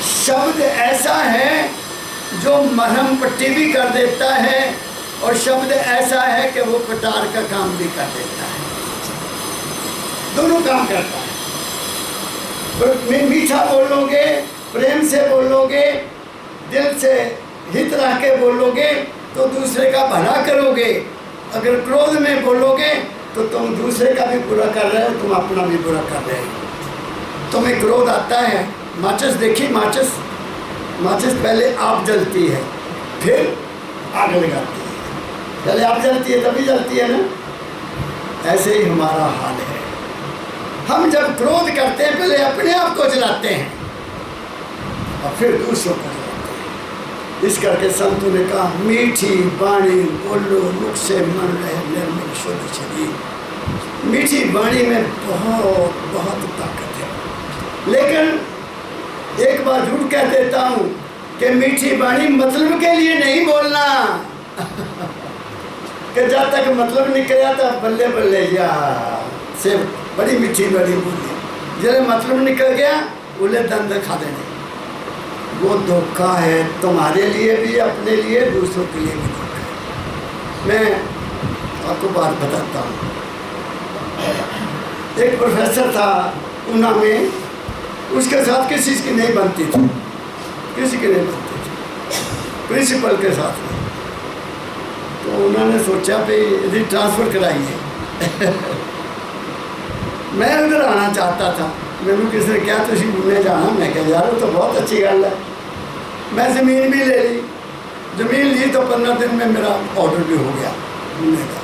शब्द ऐसा है जो मरहम पट्टी भी कर देता है, और शब्द ऐसा है कि वो कटार का काम भी कर देता है, दोनों काम करता है। मीठा बोलोगे, प्रेम से बोलोगे, दिल से हित रख के बोलोगे तो दूसरे का भला करोगे। अगर क्रोध में बोलोगे तो तुम दूसरे का भी बुरा कर रहे हो, तुम अपना भी बुरा कर रहे हो। तुम्हें क्रोध आता है, माचिस देखी, माचिस पहले आप जलती है फिर आग लगाती है, पहले आप जलती है तभी जलती है ना। ऐसे ही हमारा हाल है। हम जब क्रोध करते हैं पहले अपने आप को जलाते हैं और फिर दूसरों को जलाते हैं। इस करके संतों ने कहा, मीठी वाणी बोलो मुख से मन रहे निर्मल शुद्ध शरीर। मीठी वाणी में बहुत बहुत ताकत है। लेकिन एक बार झूठ कह देता हूँ कि मीठी वाणी मतलब के लिए नहीं बोलना कि जब तक मतलब निकला था बल्ले बल्ले या से बड़ी मीठी बड़ी बोली, जब मतलब निकल गया उन्हें दंड खा देने। वो धोखा है, तुम्हारे लिए भी, अपने लिए, दूसरों के लिए भी धोखा है। मैं आपको बात बताता हूँ। एक प्रोफेसर था ऊना में, उसके साथ किसी की नहीं बनती थी, किसी की नहीं बनती थी, प्रिंसिपल के साथ में। तो उन्होंने सोचा भाई यदि ट्रांसफ़र कराइए मैं उधर आना चाहता था। मैंने किसी ने क्या तुम घूमने जाना? मैं कह यार वो तो बहुत अच्छी गल है। मैं ज़मीन भी ले ली, ज़मीन ली तो 15 दिन में मेरा ऑर्डर भी हो गया घूमने का।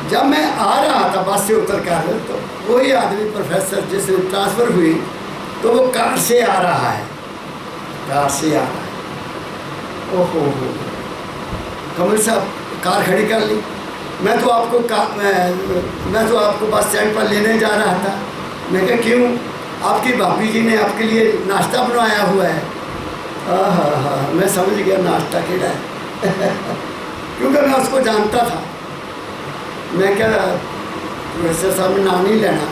जब मैं आ रहा था बस से उतर कर, तो वही आदमी प्रोफेसर जिसने ट्रांसफ़र हुई, तो वो कार से आ रहा है, कार से आ रहा है। ओहो हो, कमल साहब कार खड़ी कर ली। मैं तो आपको बस स्टैंड पर लेने जा रहा था। मैं कहा क्यों? आपकी भाभी जी ने आपके लिए नाश्ता बनवाया हुआ है। हाँ, मैं समझ गया नाश्ता केड़ा है क्योंकि मैं उसको जानता था। मैं क्या प्रोफेसर साहब ने नाम नहीं लेना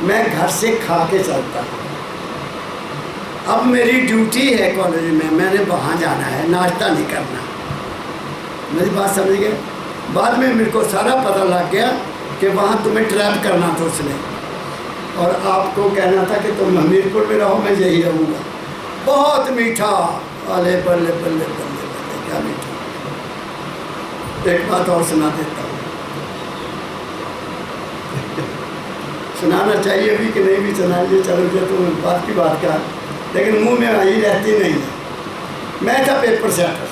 मैं घर से खा के चलता। अब मेरी ड्यूटी है कॉलेज में, मैंने वहाँ जाना है, नाश्ता नहीं करना। मेरी बात समझ गए? बाद में मेरे को सारा पता लग गया कि वहाँ तुम्हें ट्रैप करना था उसने, और आपको कहना था कि तुम हमीरपुर में रहो, मैं यही रहूँगा। बहुत मीठा, अले बल्ले बल्ले बल्ले बल्ले, क्या मीठा। एक बात और सुना देता हूँ सुनाना चाहिए भी कि नहीं भी सुनाइए, चलो जो तो बात की बात का, लेकिन मुंह में आई रहती नहीं है। मैं था पेपर सेटर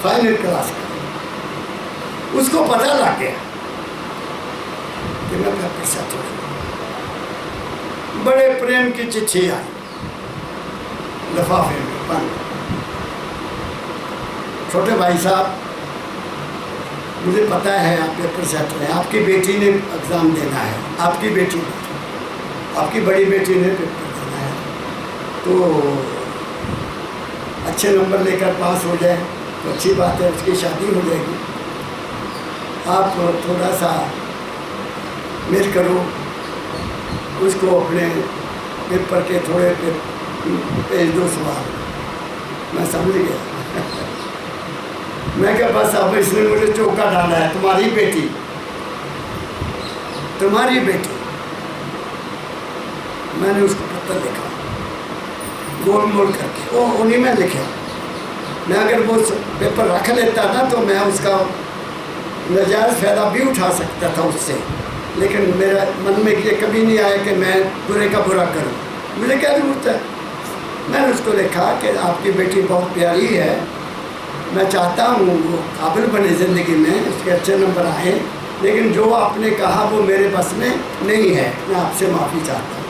फाइनल क्लास का, उसको पता लग गया कि मैं पेपर सेटर हूँ। बड़े प्रेम की चिट्ठी आई लिफाफे में बंद। छोटे भाई साहब, मुझे पता है आप पेपर सेटर हैं, आपकी बेटी ने एग्ज़ाम देना है, आपकी बड़ी बेटी ने पेपर देना है, तो अच्छे नंबर लेकर पास हो जाए तो अच्छी बात है, उसकी शादी हो जाएगी। आप थोड़ा सा मेल करो उसको, अपने पेपर के थोड़े पेज 2 सवाल। मैं समझ गया मैं क्या बस अब इसने मुझे चौका डाला है, तुम्हारी बेटी मैंने उसको पत्र लिखा गोल मोल करके, वो उन्हीं में लिखे। मैं अगर वो पेपर रख लेता ना तो मैं उसका नाजायज़ फ़ायदा भी उठा सकता था उससे, लेकिन मेरे मन में ये कभी नहीं आया कि मैं बुरे का बुरा करूं। मुझे क्या ज़रूरत है। मैंने उसको लिखा कि आपकी बेटी बहुत प्यारी है, मैं चाहता हूँ वो काबिल बने ज़िंदगी में, उसके अच्छे नंबर आए, लेकिन जो आपने कहा वो मेरे बस में नहीं है, मैं आपसे माफ़ी चाहता हूँ।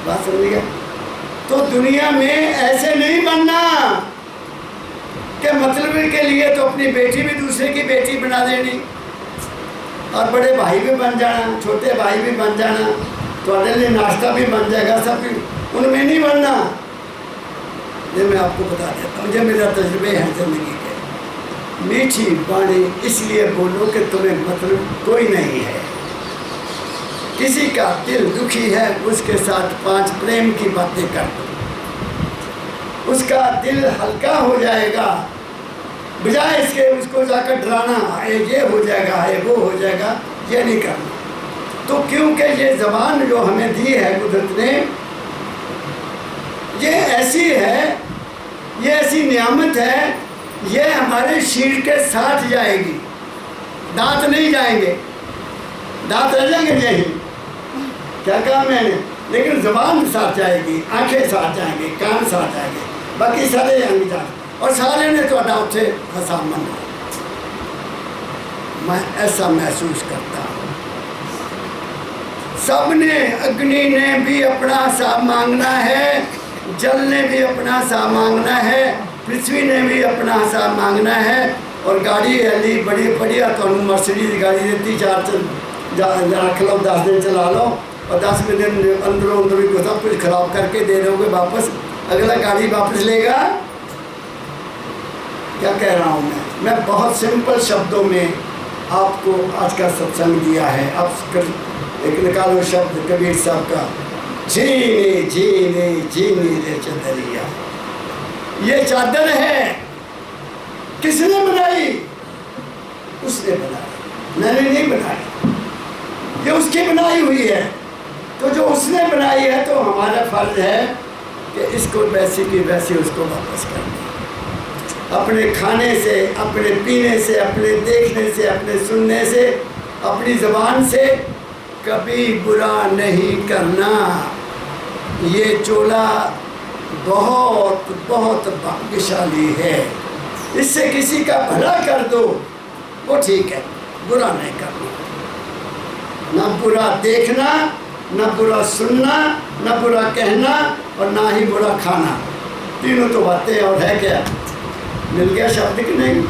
बात समझ गया। तो दुनिया में ऐसे नहीं बनना कि मतलब के लिए तो अपनी बेटी भी दूसरे की बेटी बना देनी, और बड़े भाई भी बन जाना, छोटे भाई भी बन जाना, थोड़े लिए नाश्ता भी बन जाएगा, सब भी उनमें नहीं बनना। ये मैं आपको बता देता हूँ, ये मेरा तजुर्बे हैं ज़िंदगी के। मीठी बाणी इसलिए बोलो कि तुम्हें मतलब कोई नहीं है। किसी का दिल दुखी है, उसके साथ 5 प्रेम की बातें कर दो, उसका दिल हल्का हो जाएगा, बजाय इसके उसको जाकर डराना, है ये हो जाएगा, है वो हो जाएगा, ये नहीं करना। तो क्योंकि ये ज़बान जो हमें दी है कुदरत ने, ये ऐसी है, ये ऐसी नियामत है, ये हमारे शीर के साथ जाएगी, दांत नहीं जाएंगे, दांत रह जाएंगे यही, क्या कहा मैंने, लेकिन ज़बान साथ जाएगी, आंखें साथ जाएंगे, कान साथ जाएंगे, बाकी सारे अंग जाएंगे, और सारे ने तो अडाप से हसाब मना। मैं ऐसा महसूस करता हूँ। सबने, अग्नि ने भी अपना हिसाब मांगना है, जल ने भी अपना हिसाब मांगना है, पृथ्वी ने भी अपना हिसाब मांगना है। और गाड़ी अली बड़ी बढ़िया तो मर्सिडीज गाड़ी देती, 4 रख लो, 10 दिन चला लो, और 10वें दिन अंदरों अंदर को सब कुछ खराब करके दे दोगे वापस, अगला गाड़ी वापस लेगा। क्या कह रहा हूँ मैं बहुत सिंपल शब्दों में आपको आज का सत्संग दिया है। अब एक निकालो शब्द कबीर साहब का, जीने जीने जीने रे चदरिया। ये चादर है, किसने बनाई? उसने बनाई, मैंने नहीं बनाई, ये उसकी बनाई हुई है। तो जो उसने बनाई है, तो हमारा फर्ज है कि इसको वैसी की वैसी उसको वापस करना। अपने खाने से, अपने पीने से, अपने देखने से, अपने सुनने से, अपनी ज़बान से कभी बुरा नहीं करना। ये चोला बहुत बहुत भाग्यशाली है, इससे किसी का भला कर दो वो ठीक है, बुरा नहीं करना। ना बुरा देखना, ना बुरा सुनना, ना बुरा कहना, और ना ही बुरा खाना। तीनों तो बातें, और है क्या? मिल गया शब्द कि नहीं?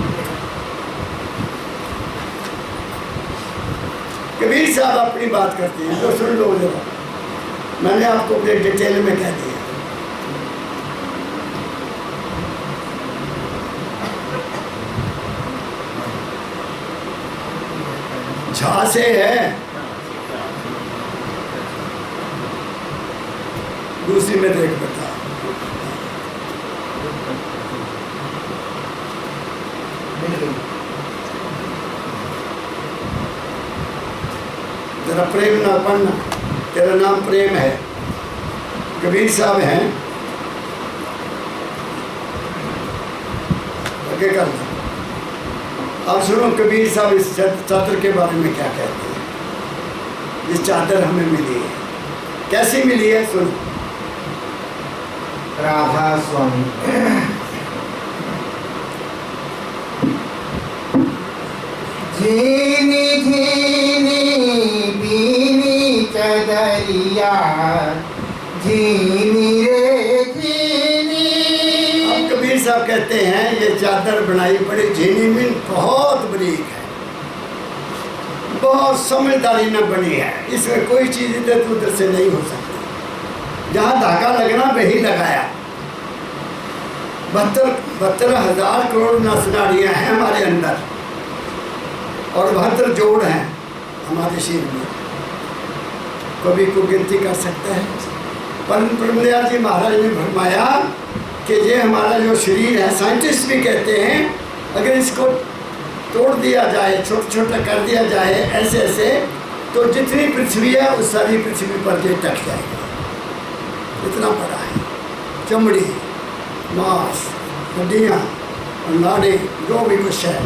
कबीर साहब अपनी बात करते हैं, तो सुन लो जरा, मैंने आपको अपने डिटेल में कह दिया। झा से है, दूसरी में देख बता। जरा प्रेम ना पढ़ना, तेरा नाम प्रेम है। कबीर साहब हैं, आगे करना। अब सुनो कबीर साहब इस चादर के बारे में क्या कहते हैं। ये चादर हमें मिली है, कैसी मिली है सुनो। राधा स्वामी झीनी झीनी बीनी चदरिया, झीनी रे झीनी। अब कबीर साहब कहते हैं ये चादर बनाई बड़ी झीनी में, बहुत बरीक है, बहुत समझदारी न बनी है, इसमें कोई चीज़ इधर उधर से नहीं हो सकती। जहाँ धागा लगना वही लगाया। 72,000 करोड़ नसनाड़ियाँ हैं हमारे अंदर, और 72 जोड़ हैं हमारे शरीर में, कभी को गिनती कर सकता है। परमदयाल जी महाराज ने फरमाया कि ये हमारा जो शरीर है, साइंटिस्ट भी कहते हैं अगर इसको तोड़ दिया जाए, छोटा छोटा कर दिया जाए ऐसे ऐसे, तो जितनी पृथ्वी है उस सारी पृथ्वी पर ये टक जाएगा, इतना बड़ा है। चमड़ी, मांस, हड्डियाँ, नाड़ी, जो भी कुछ है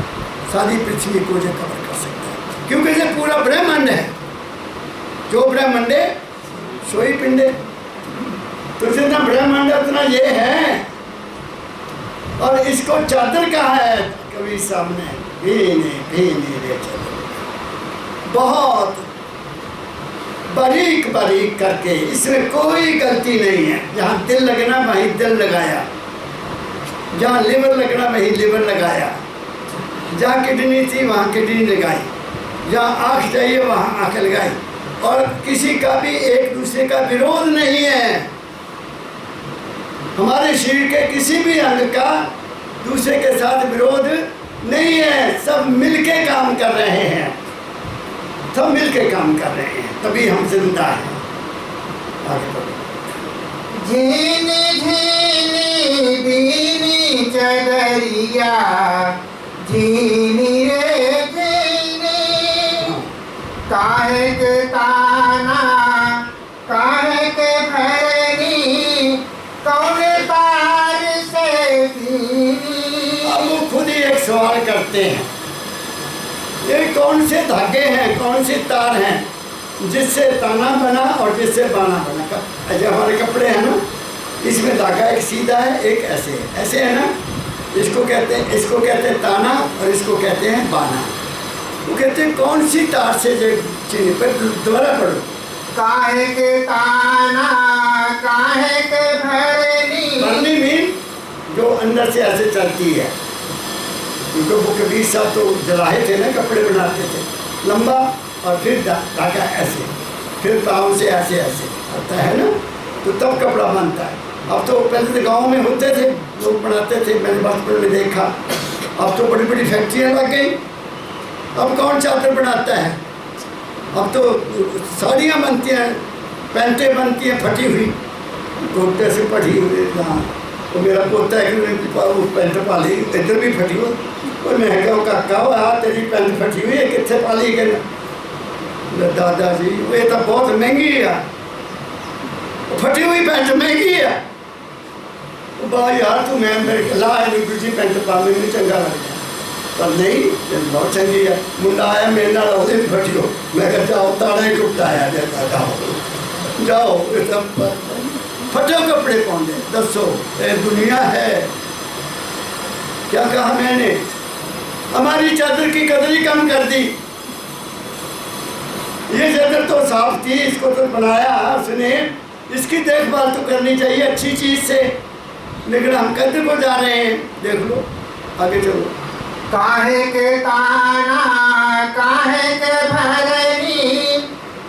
सारी पृथ्वी को जो कवर कर सकता है, क्योंकि ये पूरा ब्रह्मांड है। जो ब्रह्मांड है सोई पिंड है, तो जितना ब्रह्मांड है उतना ये है। और इसको चादर कहा है कभी सामने, भीने भीने रे चादर, बहुत बारीक बारीक करके, इसमें कोई गलती नहीं है। जहाँ दिल लगना वहीं दिल लगाया, जहाँ लिवर लगना वहीं लिवर लगाया, जहाँ किडनी थी वहाँ किडनी लगाई, जहाँ आँख चाहिए वहाँ आँख लगाई। और किसी का भी एक दूसरे का विरोध नहीं है। हमारे शरीर के किसी भी अंग का दूसरे के साथ विरोध नहीं है। सब मिलके काम कर रहे हैं, सब मिलके काम कर रहे हैं, तभी हम जिंदा हैं। आगे बढ़ो। झीनी झीनी बीनी चदरिया, झीनी रे झीनी, काहे के ताना काहे के भरनी, कौन तार से दीनी। अब वो खुद ही एक सवाल करते हैं, ये कौन से धागे हैं, कौन सी तार हैं जिससे ताना बना और जिससे बाना बना। जो हमारे कपड़े हैं ना, इसमें धागा एक सीधा है, एक ऐसे है, ऐसे है ना। इसको कहते हैं ताना और इसको कहते हैं बाना। वो कहते हैं कौन सी तार से जो चीनी पर दोबारा पढ़ो। काहे के ताना काहे के भरनी, भरनी मीन जो अंदर से ऐसे चलती है। उनको वो कबीर साहब तो जलाहे थे ना, कपड़े बनाते थे लंबा, और फिर धागा ऐसे, फिर पाँव से ऐसे ऐसे आता है ना, तो तब कपड़ा बनता है। अब तो पहले तो गाँव में होते थे, लोग बनाते थे, मैंने बचपन में देखा। अब तो बड़ी बड़ी फैक्ट्रियाँ लग गई। अब कौन चादर बनाता है? अब तो साड़ियाँ बनती हैं, पैंटें बनती हैं फटी हुई, गोटे से फटी हुई। हाँ, तो मेरा पोता है कि वो पैंट पाली, इधर भी फटी हो। और मैं कहूँ काका हाँ तेरी पैंट फटी हुई है, कितने पाली के? दादाजी वो तो बहुत महंगी है, फटी हुई पैंट महंगी है। बा यार तू मैं मेरे ला दूसरी पैंट पा मैंने चंगा लगता, पर नहीं बहुत चंगी है। मुंडा आया मेरे नाल उसने भी फटी हो, मैं कहा जाओ ताड़ा ही टुटाया देता, जाओ फटे कपड़े कौन दे? दसो ये दुनिया है। क्या कहा मैंने? हमारी चादर की कदर ही कम कर दी। ये चादर तो साफ थी, इसको तो बनाया उसने, इसकी देखभाल तो करनी चाहिए अच्छी चीज से, लेकिन हम कदर को जा रहे हैं। देख लो आगे चलो। काहे के ताना काहे के भरनी,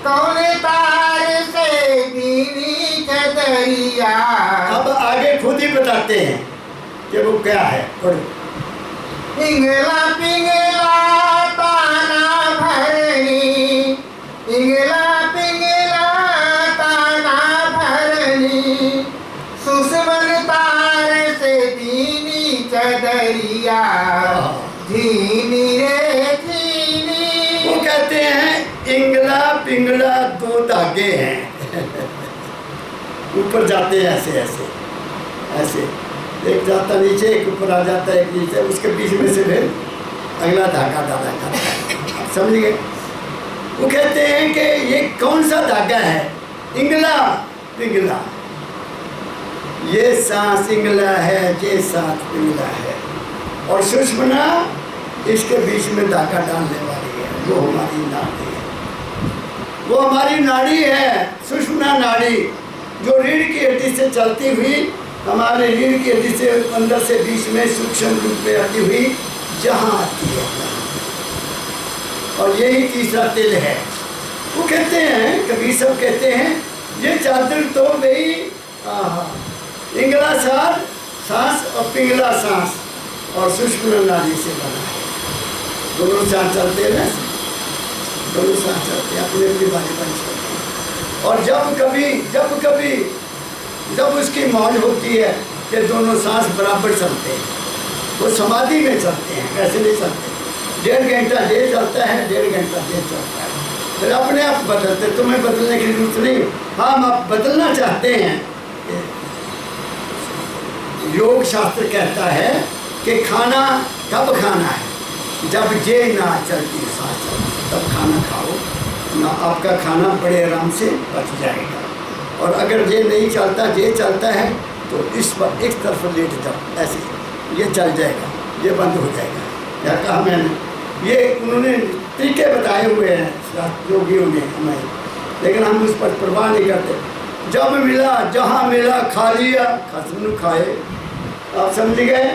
कौन तार से दीनी चदरिया। अब आगे खुद ही बताते हैं कि वो क्या है, पढ़ो। इंगला पिंगला ताना भरनी, इंगला पिंगला ताना भरनी, सुषमन तार से दीनी चदरिया, धीनी रे धीनी। वो कहते हैं इंगला पिंगला दो धागे हैं, ऊपर जाते हैं ऐसे ऐसे ऐसे, एक जाता नीचे, एक ऊपर आ जाता है, एक नीचे, उसके बीच में से फिर अगला धागा डाला जाता है। समझ गए? वो कहते हैं कि ये कौन सा धागा है? इंगला पिंगला, ये सांस इंगला है, ये सांस पिंगला है, और सुषमना इसके बीच में धागा डालने वाली है। वो हमारी नाड़ी है, वो हमारी नाड़ी है, सुषमना नाड़ी, जो रीढ़ की हड्डी से चलती हुई हमारे रीढ़ की हड्डी से अंदर से बीच में सूक्ष्म रूप में आती हुई जहाँ आती है, और यही तीसरा तिल है। वो कहते हैं, कबीर सब कहते हैं ये चादर तो गई इंगला सांस और पिंगला सांस और सुषुम्ना नाड़ी से बना है। दोनों सांस चलते हैं ना, दोनों सांस चलते हैं, अपने अपनी बारी बन चलते हैं। और जब कभी जब उसकी मौज होती है कि दोनों सांस बराबर चलते हैं, वो समाधि में चलते हैं, ऐसे नहीं चलते। 1.5 घंटा ये चलता है, 1.5 घंटा ये चलता है, फिर अपने आप बदलते। तुम्हें बदलने की जरूरत नहीं। हाँ, हम आप बदलना चाहते हैं। योग शास्त्र कहता है कि खाना कब खाना है, जब ये ना चलती सांस तब खाना खाओ ना, आपका खाना बड़े आराम से पच जाएगा। और अगर ये नहीं चलता, ये चलता है तो इस पर एक तरफ लेट जाओ, ऐसे ये चल जाएगा, ये बंद हो जाएगा। क्या कहा मैंने? ये उन्होंने तरीके बताए हुए हैं योगियों ने हमें, लेकिन हम उस पर परवाह नहीं करते। जब मिला जहाँ मिला खा लिया, खत्म खाए। आप समझ गए?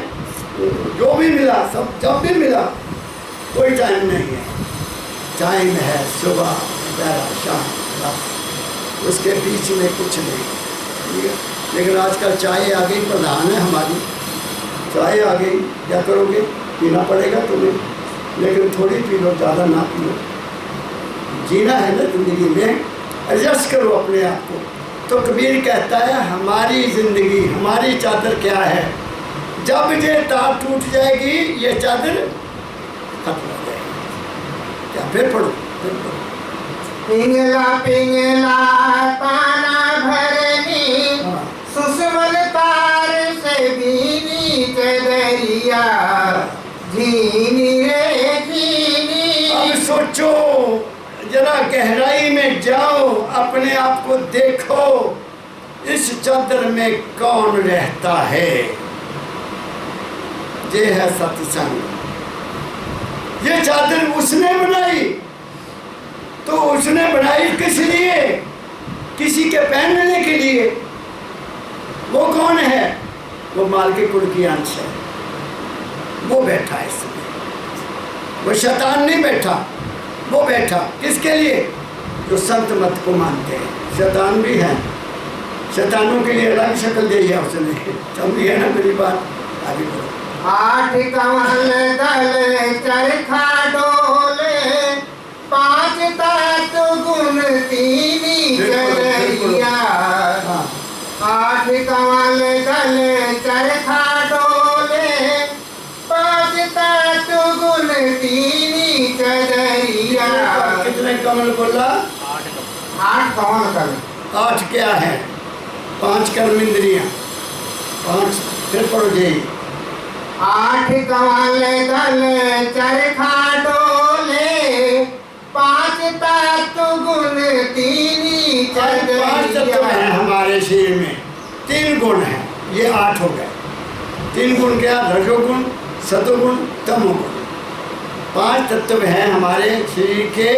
जो भी मिला सब, जब भी मिला, कोई टाइम नहीं है। टाइम है सुबह दोपहर शाम, बस उसके बीच में कुछ नहीं, ठीक है। लेकिन आजकल चाय आ गई, प्रधान है हमारी, चाय आ गई, क्या करोगे? पीना पड़ेगा तुम्हें, लेकिन थोड़ी पी लो, ज़्यादा ना पी लो। जीना है ना ज़िंदगी में, एडजस्ट करो अपने आप को। तो कबीर कहता है हमारी ज़िंदगी, हमारी चादर क्या है? जब ये तार टूट जाएगी, ये चादर खत्म हो जाएगी। क्या? फिर पढ़ो, फिर पढ़ो। पिंगला पिंगला ताना भरनी, सुषमन तार से बीनी चदरिया, झीनी रे झीनी। अब सोचो, जरा गहराई में जाओ, अपने आप को देखो, इस चादर में कौन रहता है? ये है सत्संग। ये चादर उसने बनाई, तो उसने बनाई किस लिए? किसी के पहनने के लिए। वो कौन है? वो माल के कुल की अंश है, वो बैठा है इसमें। वो शैतान नहीं बैठा, वो बैठा किसके लिए? जो संत मत को मानते हैं। शैतान भी हैं, शैतानों के लिए अलग शक्ल दी है उसने। समझी है ना मेरी बात? आगे बढ़ो। आठ कमल दल चरखा डोले, पांच तत्व गुण तीनी चदरिया। आठ कमल दल चरखा डोले, पांच तत्व गुण तीनी चदरिया। कितने कमल बोला? 8 कमल दल। 8 क्या है? 5 कर्मेंद्रियां, 5। फिर पढ़ो जी। 8 कमल दल चरखा डोले, 5 तत्व गुण तीनी 5 तत्व हैं हमारे शरीर में, 3 गुण हैं, ये 8 हो गए। 3 गुण क्या? रजोगुण, सतोगुण, तमोगुण। 5 तत्व हैं हमारे शरीर के।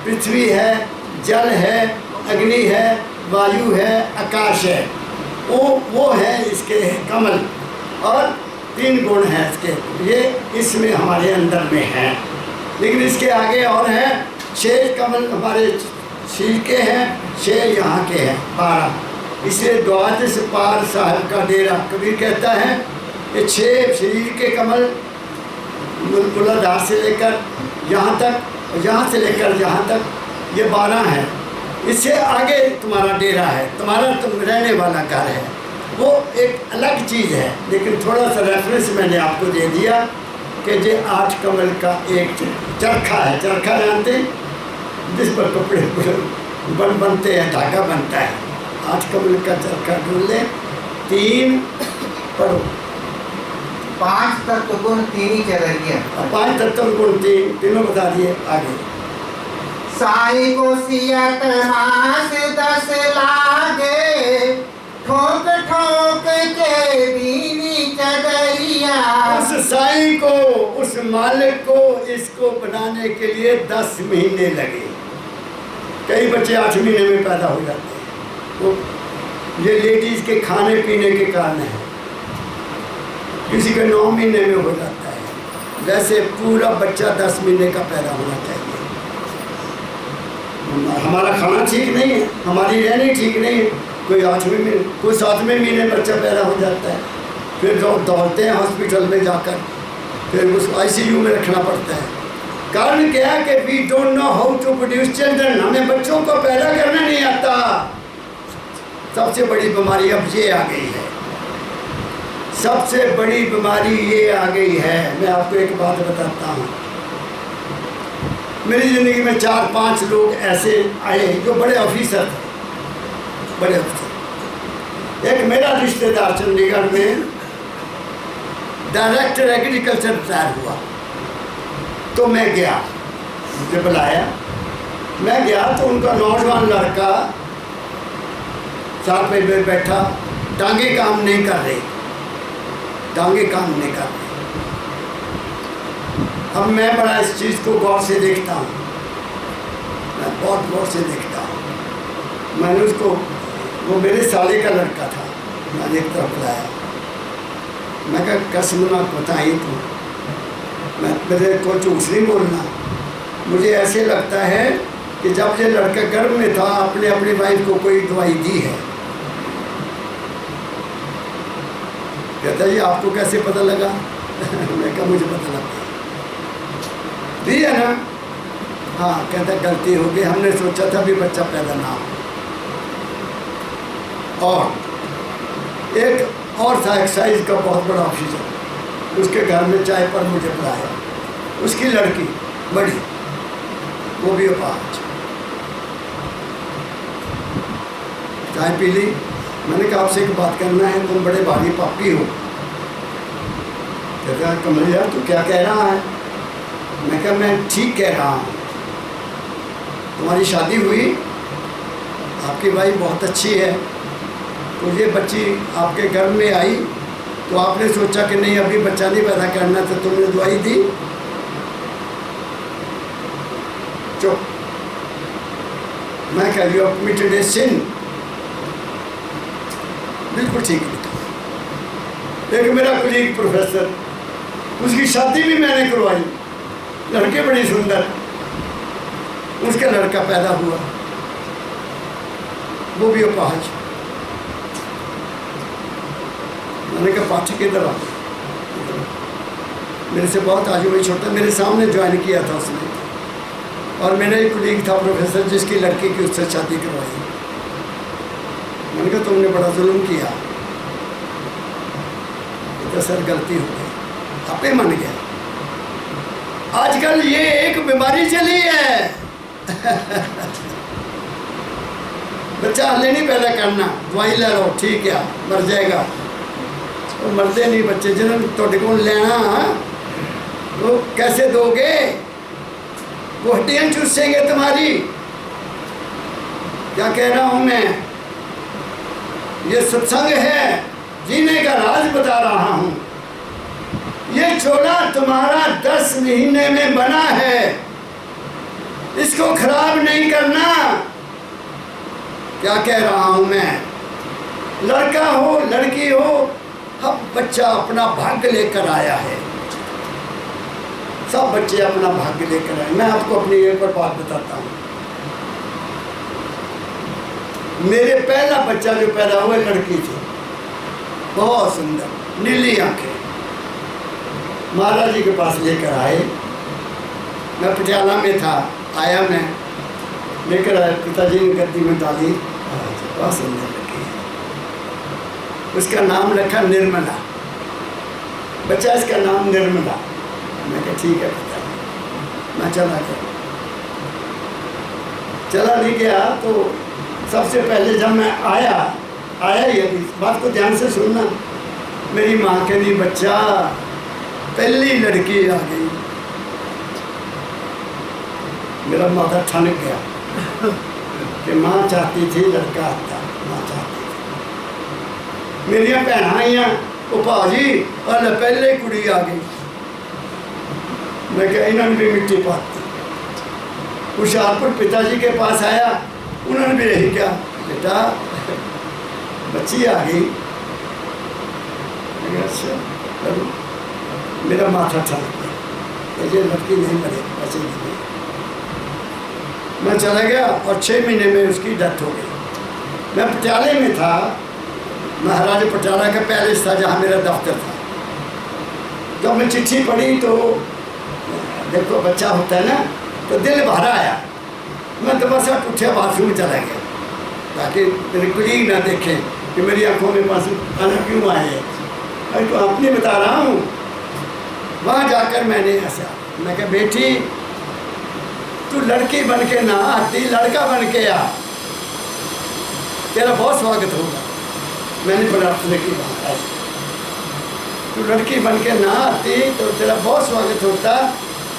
पृथ्वी है, जल है, अग्नि है, वायु है, आकाश है। वो है इसके कमल, और 3 गुण हैं इसके, ये इसमें हमारे अंदर में हैं। लेकिन इसके आगे और है 6 कमल हमारे शरीर के हैं, 6 यहाँ के हैं, 12। इसलिए द्वादश पार साहब का डेरा। कबीर कहता है कि 6 शरीर के कमल, मूलाधार से लेकर यहाँ तक, यहाँ से लेकर यहाँ तक, ये 12 हैं। इससे आगे तुम्हारा डेरा है, तुम्हारा तुम रहने वाला घर है, वो एक अलग चीज़ है। लेकिन थोड़ा सा रेफरेंस मैंने आपको दे दिया कि ये 8 कमल का एक चरखा है। चरखा जानते हैं? जिस पर कपड़े बनते हैं, धागा बनता है। 8 कमल का चरखा ढूंढ ले। 3 पढ़ो। 5 तत्व गुण तीनी चदरिया। 5 तत्व गुण 3, तीनों बता दिए। आगे साई को सियत हास 10 लागे, ठोक ठोक के बीनी चदरिया। उस साईं को, उस मालिक को इसको बनाने के लिए 10 महीने लगे। कई बच्चे 8 महीने में पैदा हो जाते हैं। वो ये लेडीज़ के खाने पीने के कारण है। किसी का 9 महीने में हो जाता है। वैसे पूरा बच्चा 10 महीने का पैदा होना चाहिए। हमारा खाना ठीक नहीं है, हमारी रहनी ठीक नहीं है। कोई 8वें महीने, कोई 7वें महीने बच्चा पैदा हो जाता है। फिर जो दौड़ते हैं हॉस्पिटल में जाकर, फिर उसको ICU में रखना पड़ता है। कारण क्या है कि we don't know how to produce children. हमें बच्चों को पैदा करना नहीं आता। सबसे बड़ी बीमारी अब ये आ गई है, सबसे बड़ी बीमारी ये आ गई है। मैं आपको एक बात बताता हूँ। मेरी ज़िंदगी में 4-5 लोग ऐसे आए जो बड़े ऑफिसर थे, बड़े अफसर। एक मेरा रिश्तेदार चंडीगढ़ में डायरेक्टर एग्रीकल्चर रिटायर हुआ, तो मैं गया, मुझे बुलाया, मैं गया तो उनका नौजवान लड़का चारपाई पे बैठा, टांगे काम नहीं कर रही, टांगे काम नहीं कर रही। अब मैं बड़ा इस चीज़ को गौर से देखता हूँ, मैं बहुत गौर से देखता हूँ। मैंने उसको, वो मेरे साले का लड़का था, मैंने एक तरफ बुलाया, मैं कहा कसम ना बताई तू, मैं मेरे को झूठ नहीं बोलना। मुझे ऐसे लगता है कि जब ये लड़का गर्भ में था आपने अपनी वाइफ को कोई दवाई दी है। कहता है ये आपको कैसे पता लगा? मैं कहा मुझे पता लगा। दी है ना? हाँ। कहता गलती हो गई, हमने सोचा था भी बच्चा पैदा ना हो। और एक और था एक्साइज का बहुत बड़ा ऑफिसर, उसके घर में चाय पर मुझे बुलाया, उसकी लड़की बड़ी, वो भी अपाहज। चाय पी ली, मैंने कहा आपसे एक बात करना है, तुम बड़े भारी पापी हो। कहता कमल यार तू क्या कह रहा है? मैं कहा मैं ठीक कह रहा हूँ, तुम्हारी शादी हुई, आपकी वाइफ बहुत अच्छी है, तो ये बच्ची आपके घर में आई तो आपने सोचा कि नहीं अभी बच्चा नहीं पैदा करना, तो तुमने दवाई दी। चुप। मैं कह यू कमिटेड ए सिन। बिल्कुल ठीक है। एक मेरा कलीग प्रोफेसर, उसकी शादी भी मैंने करवाई, लड़के बड़ी सुंदर, उसका लड़का पैदा हुआ, वो भी अपाहज। मैंने कहा पाठक इधर आ, मेरे से बहुत आजू भाई छोटा, मेरे सामने ज्वाइन किया था उसने, और मेरा एक कलीग था प्रोफेसर जिसकी लड़की की उससे शादी करवाई। मैंने कहा तुमने बड़ा जुल्म किया। तो सर गलती हो गई, आपे मन गया। आजकल ये एक बीमारी चली है बच्चा हाले नहीं पैदा करना, दवाई ले लो ठीक है मर जाएगा। वो मरते नहीं बच्चे, जिन्होंने थोड़े को लेना वो कैसे दोगे? वो हड्डियाँ चूसेंगे तुम्हारी। क्या कह रहा हूँ मैं? ये सत्संग है, जीने का राज बता रहा हूँ। ये छोला तुम्हारा 10 महीने में बना है, इसको खराब नहीं करना। क्या कह रहा हूँ मैं? लड़का हो लड़की हो, अब बच्चा अपना भाग्य लेकर आया है, सब बच्चे अपना भाग्य लेकर आए। मैं आपको अपनी एक और बात बताता हूँ। मेरे पहला बच्चा जो पैदा हुआ लड़की थी, बहुत सुंदर, नीली आंखें। महाराज जी के पास लेकर आए, मैं पटियाला में था, आया मैं लेकर आया, पिताजी ने गद्दी में डाली, बहुत सुंदर लड़की है। उसका नाम रखा निर्मला, बच्चा इसका नाम निर्मला। मैं कहा ठीक है पिताजी। मैं चला गया, चला नहीं गया तो सबसे पहले जब मैं आया ही, अभी बात को ध्यान से सुनना, मेरी माँ के लिए बच्चा, पहली लड़की आ गई। मेरा माथा ठनक गया कि माँ चाहती थी लड़का आता, माँ चाहती थी। मेरी भैन आई, वो भाजी और पहले कुड़ी आ गई। मैं क्या इन्होंने भी मिट्टी पाती। हुशियारपुर पिताजी के पास आया, उन्होंने भी यही क्या बेटा बच्ची आ गई। अच्छा, मेरा माथा ठनक गया, ये लड़की नहीं मरे, बच्चे नहीं। मैं चला गया और 6 महीने में उसकी डेथ हो गई। मैं पटियाले में था, महाराजा पटियाला का पैलेस था जहाँ मेरा दफ्तर था। जब मैं चिट्ठी पढ़ी तो देखो बच्चा होता है ना, तो दिल भरा आया। मैं दबा उठा बाथरूम चला गया ताकि मेरे कुलीग ना देखें कि मेरी आंखों में आना क्यों आए हैं। अरे तो अपनी बता रहा हूँ। वहाँ जाकर मैंने ऐसा, मैं कहा बेटी तू लड़की बन के ना आती, लड़का बन के आ, तेरा बहुत स्वागत होगा। मैंने प्रार्थना की बात ऐसी, तू लड़की बन के ना आती तो तेरा बहुत स्वागत होता,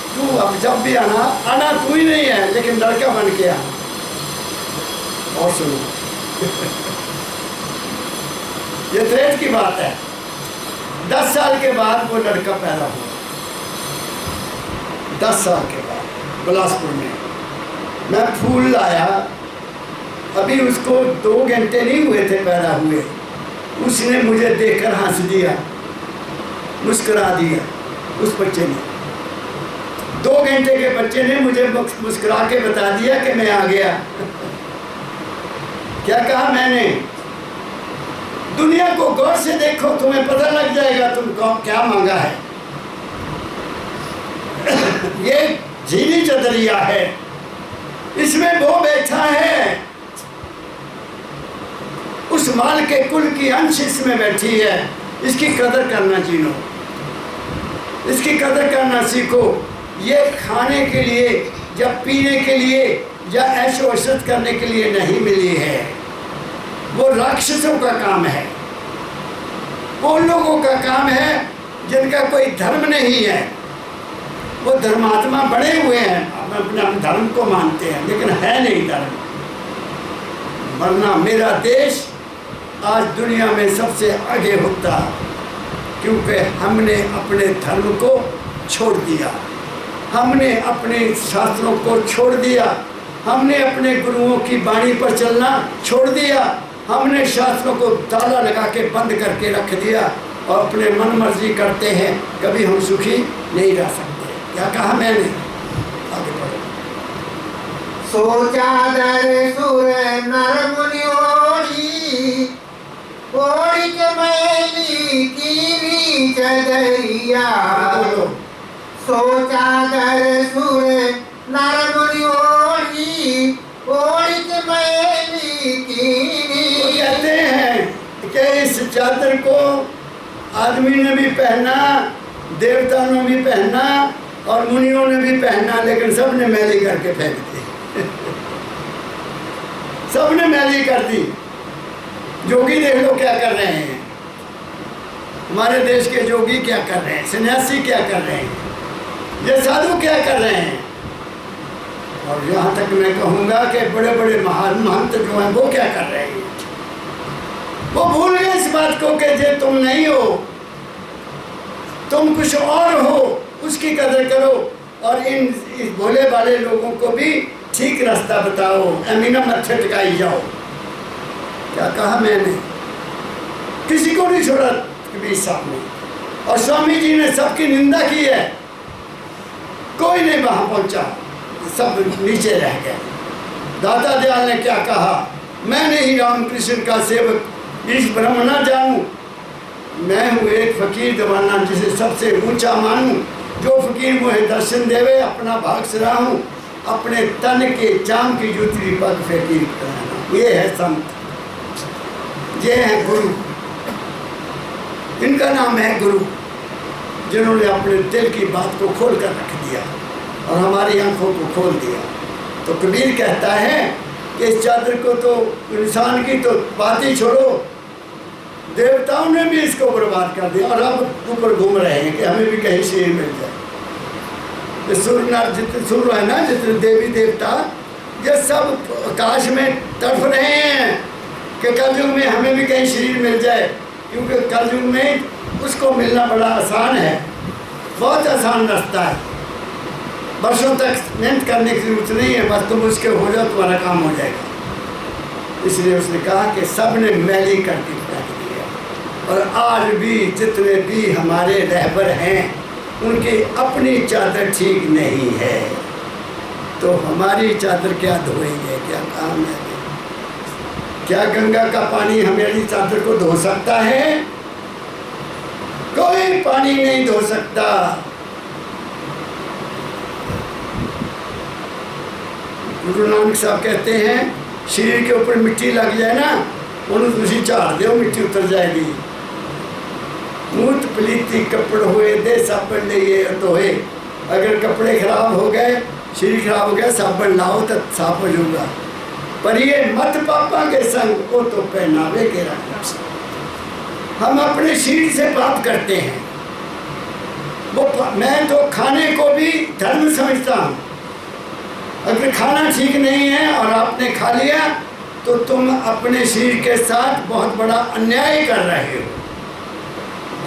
तू अब जब भी आना आना तू ही नहीं है, लेकिन लड़का बन के आना। और सुनो ये थ्रेट की बात है। 10 साल के बाद वो लड़का पैदा हुआ। 10 साल के बाद बिलासपुर में मैं फूल लाया, अभी उसको 2 घंटे नहीं हुए थे पैदा हुए, उसने मुझे देखकर हंस दिया, मुस्कुरा दिया। उस बच्चे ने 2 घंटे के बच्चे ने मुझे मुस्कुरा के बता दिया कि मैं आ गया। क्या कहा मैंने? दुनिया को गौर से देखो, तुम्हें पता लग जाएगा तुमको क्या मांगा है। ये झीली चदरिया है, इसमें वो बैठा है, उस माल के कुल की अंश इसमें बैठी है। इसकी कदर करना सीखो, इसकी कदर करना सीखो। ये खाने के लिए या पीने के लिए या ऐशो इशरत करने के लिए नहीं मिली है। वो राक्षसों का काम है, वो लोगों का काम है जिनका कोई धर्म नहीं है। वो धर्मात्मा बड़े हुए हैं, अपने धर्म को मानते हैं, लेकिन है नहीं धर्म। वरना मेरा देश आज दुनिया में सबसे आगे होता, क्योंकि हमने अपने धर्म को छोड़ दिया, हमने अपने शास्त्रों को छोड़ दिया, हमने अपने गुरुओं की वाणी पर चलना छोड़ दिया, हमने शास्त्रों को ताला लगा के बंद करके रख दिया और अपने मन मर्जी करते हैं। कभी हम सुखी नहीं रह सकते। क्या कहा मैंने? आगे बढ़ो। सो चादर सुर नर मुनि ओढ़ी, ओढ़ी के मैली कीनी चदरिया। सो चादर सुर नर मुनि ओढ़ी, ओढ़ी के मैली कीनी। कहते हैं कि इस चादर को आदमी ने भी पहना, देवताओं ने भी पहना और मुनियों ने भी पहना, लेकिन सबने मैली करके फेंक दी। सबने मैली कर दी। जोगी देख लो क्या कर रहे हैं, हमारे देश के जोगी क्या कर रहे हैं, सन्यासी क्या कर रहे हैं, ये साधु क्या कर रहे हैं। और यहाँ तक मैं कहूँगा कि बड़े बड़े महान महंत जो हैं वो क्या कर रहे हैं। वो भूल गए इस बात को कि जे तुम नहीं हो, तुम कुछ और हो, उसकी कदर करो और इन भोले वाले लोगों को भी ठीक रास्ता बताओ, अमीना मत्थे टिकाई जाओ। क्या कहा मैंने? किसी को नहीं छोड़ा कबीर साहब ने, और स्वामी जी ने सबकी निंदा की है, कोई नहीं वहां पहुंचा, सब नीचे रह गए। दाता दयाल ने क्या कहा? मैंने ही रामकृष्ण का सेवक इस ब्रह्म न जानूं, मैं हूँ एक फकीर दीवाना जिसे सबसे ऊंचा मानूं। जो फकीर मुझे दर्शन देवे अपना भाग सराहूं, अपने तन के चाम की जूतरी पग फकीर कराना। ये है संत, ये है गुरु, इनका नाम है गुरु, जिन्होंने अपने दिल की बात को खोल कर रख दिया और हमारी आंखों को खोल दिया। तो कबीर कहता है कि इस चादर को तो इंसान की तो बात ही छोड़ो, देवताओं ने भी इसको बर्बाद कर दिया और अब ऊपर घूम रहे हैं कि हमें भी कहीं शरीर मिल जाए। जितने सुर है ना, जितने देवी देवता, ये सब आकाश में तड़फ रहे हैं कि कलयुग में हमें भी कहीं शरीर मिल जाए, क्योंकि कलयुग में उसको मिलना बड़ा आसान है, बहुत आसान रास्ता है। वर्षों तक मेहनत करने की जरूरत नहीं है, बस तुम उसके हो जाओ, तुम्हारा काम हो जाएगा। इसलिए उसने कहा कि सब ने मैली करके फेंक दिया। और आज भी जितने भी हमारे रहबर हैं उनकी अपनी चादर ठीक नहीं है, तो हमारी चादर क्या धोएंगे? क्या काम है? क्या गंगा का पानी हमारी चादर को धो सकता है? कोई पानी नहीं धो सकता। गुरु नानक साहब कहते हैं शरीर के ऊपर मिट्टी लग जाए ना, उन्हें उसी झाड़ दो, मिट्टी उतर जाएगी। मूत पलीती कपड़ हुए दे साबन लिए धोए। अगर कपड़े खराब हो गए, शरीर खराब हो गया, साबन लाओ तो साफ हो जाऊंगा, पर ये मत पापा के संग वो तो पहनावे के रखना। हम अपने शरीर से पाप करते हैं, मैं तो खाने को भी धर्म समझता हूँ। अगर खाना ठीक नहीं है और आपने खा लिया तो तुम अपने शरीर के साथ बहुत बड़ा अन्याय कर रहे हो।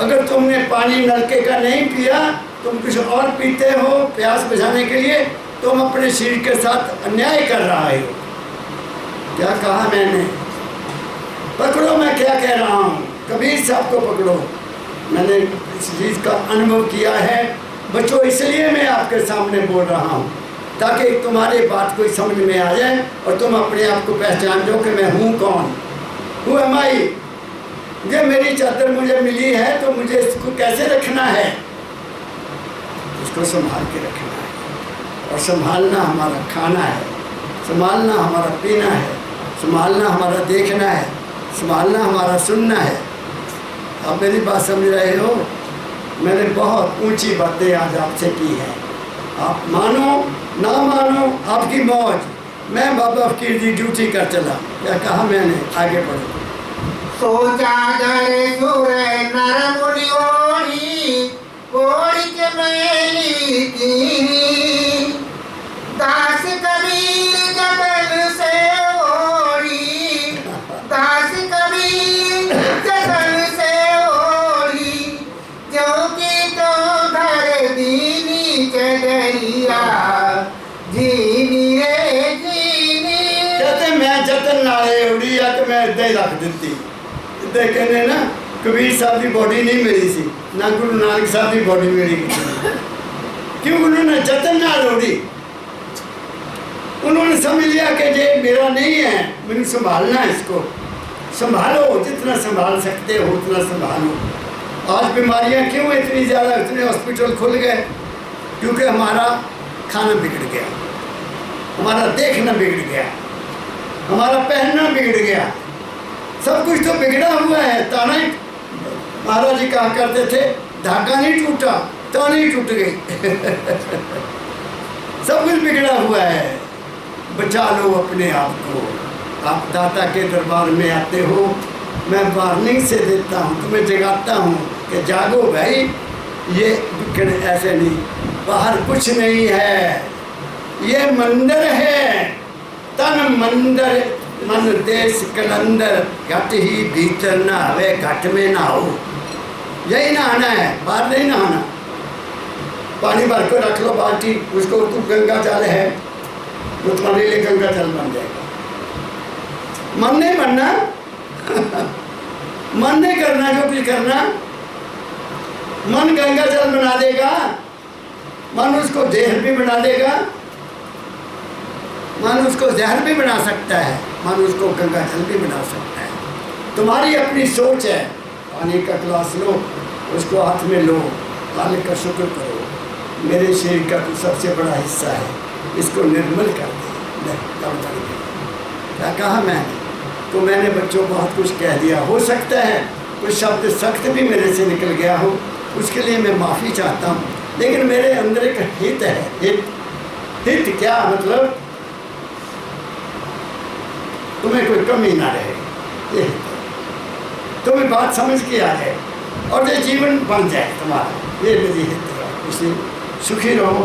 अगर तुमने पानी नलके का नहीं पिया, तुम कुछ और पीते हो प्यास बुझाने के लिए, तुम अपने शरीर के साथ अन्याय कर रहे हो। क्या कहा मैंने? पकड़ो मैं क्या कह रहा हूँ, कबीर साहब को पकड़ो। मैंने इस चीज़ का अनुभव किया है बच्चों, इसलिए मैं आपके सामने बोल रहा हूँ ताकि तुम्हारी बात कोई समझ में आ जाए और तुम अपने आप को पहचान दो कि मैं हूँ कौन, हूँ एम-आई। ये मेरी चादर मुझे मिली है तो मुझे इसको कैसे रखना है, इसको संभाल के रखना है। और संभालना हमारा खाना है, संभालना हमारा पीना है, संभालना हमारा देखना है, संभालना हमारा सुनना है। आप मेरी बात समझ रहे हो? मैंने बहुत ऊंची बातें आज आपसे की हैं। आप मानो ना मानो आपकी मौज। मैं बाबा फकीर जी ड्यूटी कर चला। क्या कहा मैंने? आगे बढ़ो। सोचा दर सुर नर मुनि ओढ़ी, ओढ़ी के मैली कीनी, दास कबीर जतन से ओढ़ी, दास कबीर जतन से ओढ़ी, जो कि तो धर दीनी चढ़िया, जीनी रे जीनी। कहते मैं जतन नाले उड़ी या तो मैं इदा ही रख दी। इदा कहने ना, कबीर साहब की बॉडी नहीं मिली सी, ना गुरु नानक साहब की बॉडी मिली। क्यों? उन्होंने जतन नाल उड़ी। उन्होंने समझ लिया कि ये मेरा नहीं है, मैंने संभालना है, इसको संभालो, जितना संभाल सकते हो उतना संभालो। आज बीमारियां क्यों इतनी ज़्यादा, इतने हॉस्पिटल खुल गए? क्योंकि हमारा खाना बिगड़ गया, हमारा देखना बिगड़ गया, हमारा पहनना बिगड़ गया, सब कुछ तो बिगड़ा हुआ है। ताना ही महाराज जी कहा करते थे, धागा नहीं टूटा ताने ही टूट गई। सब कुछ बिगड़ा हुआ है। बचा लो अपने आप को। आप दाता के दरबार में आते हो, मैं वार्निंग से देता हूँ, तुम्हें जगाता हूँ कि जागो भाई, ये ऐसे नहीं, बाहर कुछ नहीं है, ये मंदिर है। तन मंदिर मन देश कलंदर, घट ही भीतर ना हवे घट में ना हो। यही नहाना है, बाहर नहीं नहाना। पानी भर को रख लो बाल्टी, उसको तू गंगा जल है, वो तुम्हारे लिए गंगा जल बन जाएगा। मन नहीं बनना। मन नहीं करना जो कुछ करना, मन गंगा जल बना देगा, मन उसको जहर भी बना देगा, मन उसको जहर भी बना सकता है, मन उसको गंगा जल भी बना सकता है। तुम्हारी अपनी सोच है। पानी का गिलास लो, उसको हाथ में लो, मालिक का शुक्र करो, मेरे शरीर का तो सबसे बड़ा हिस्सा है, इसको निर्मल कर दे। क्या कहा मैंने? तो मैंने बच्चों बहुत कुछ कह दिया। हो सकता है कुछ शब्द सख्त भी मेरे से निकल गया हो, उसके लिए मैं माफ़ी चाहता हूँ, लेकिन मेरे अंदर एक हित है। हित क्या मतलब? तुम्हें कोई कमी ना रहे, ये तुम्हें बात समझ के आ जाए और ये जीवन बन जाए तुम्हारा, ये मेरी हित है। इसलिए सुखी रहो,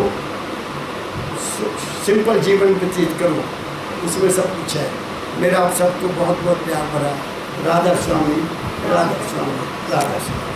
सिंपल जीवन व्यतीत करो, उसमें सब कुछ है। मेरा आप सबको बहुत बहुत प्यार भरा राधा स्वामी, राधा स्वामी, राधा स्वामी।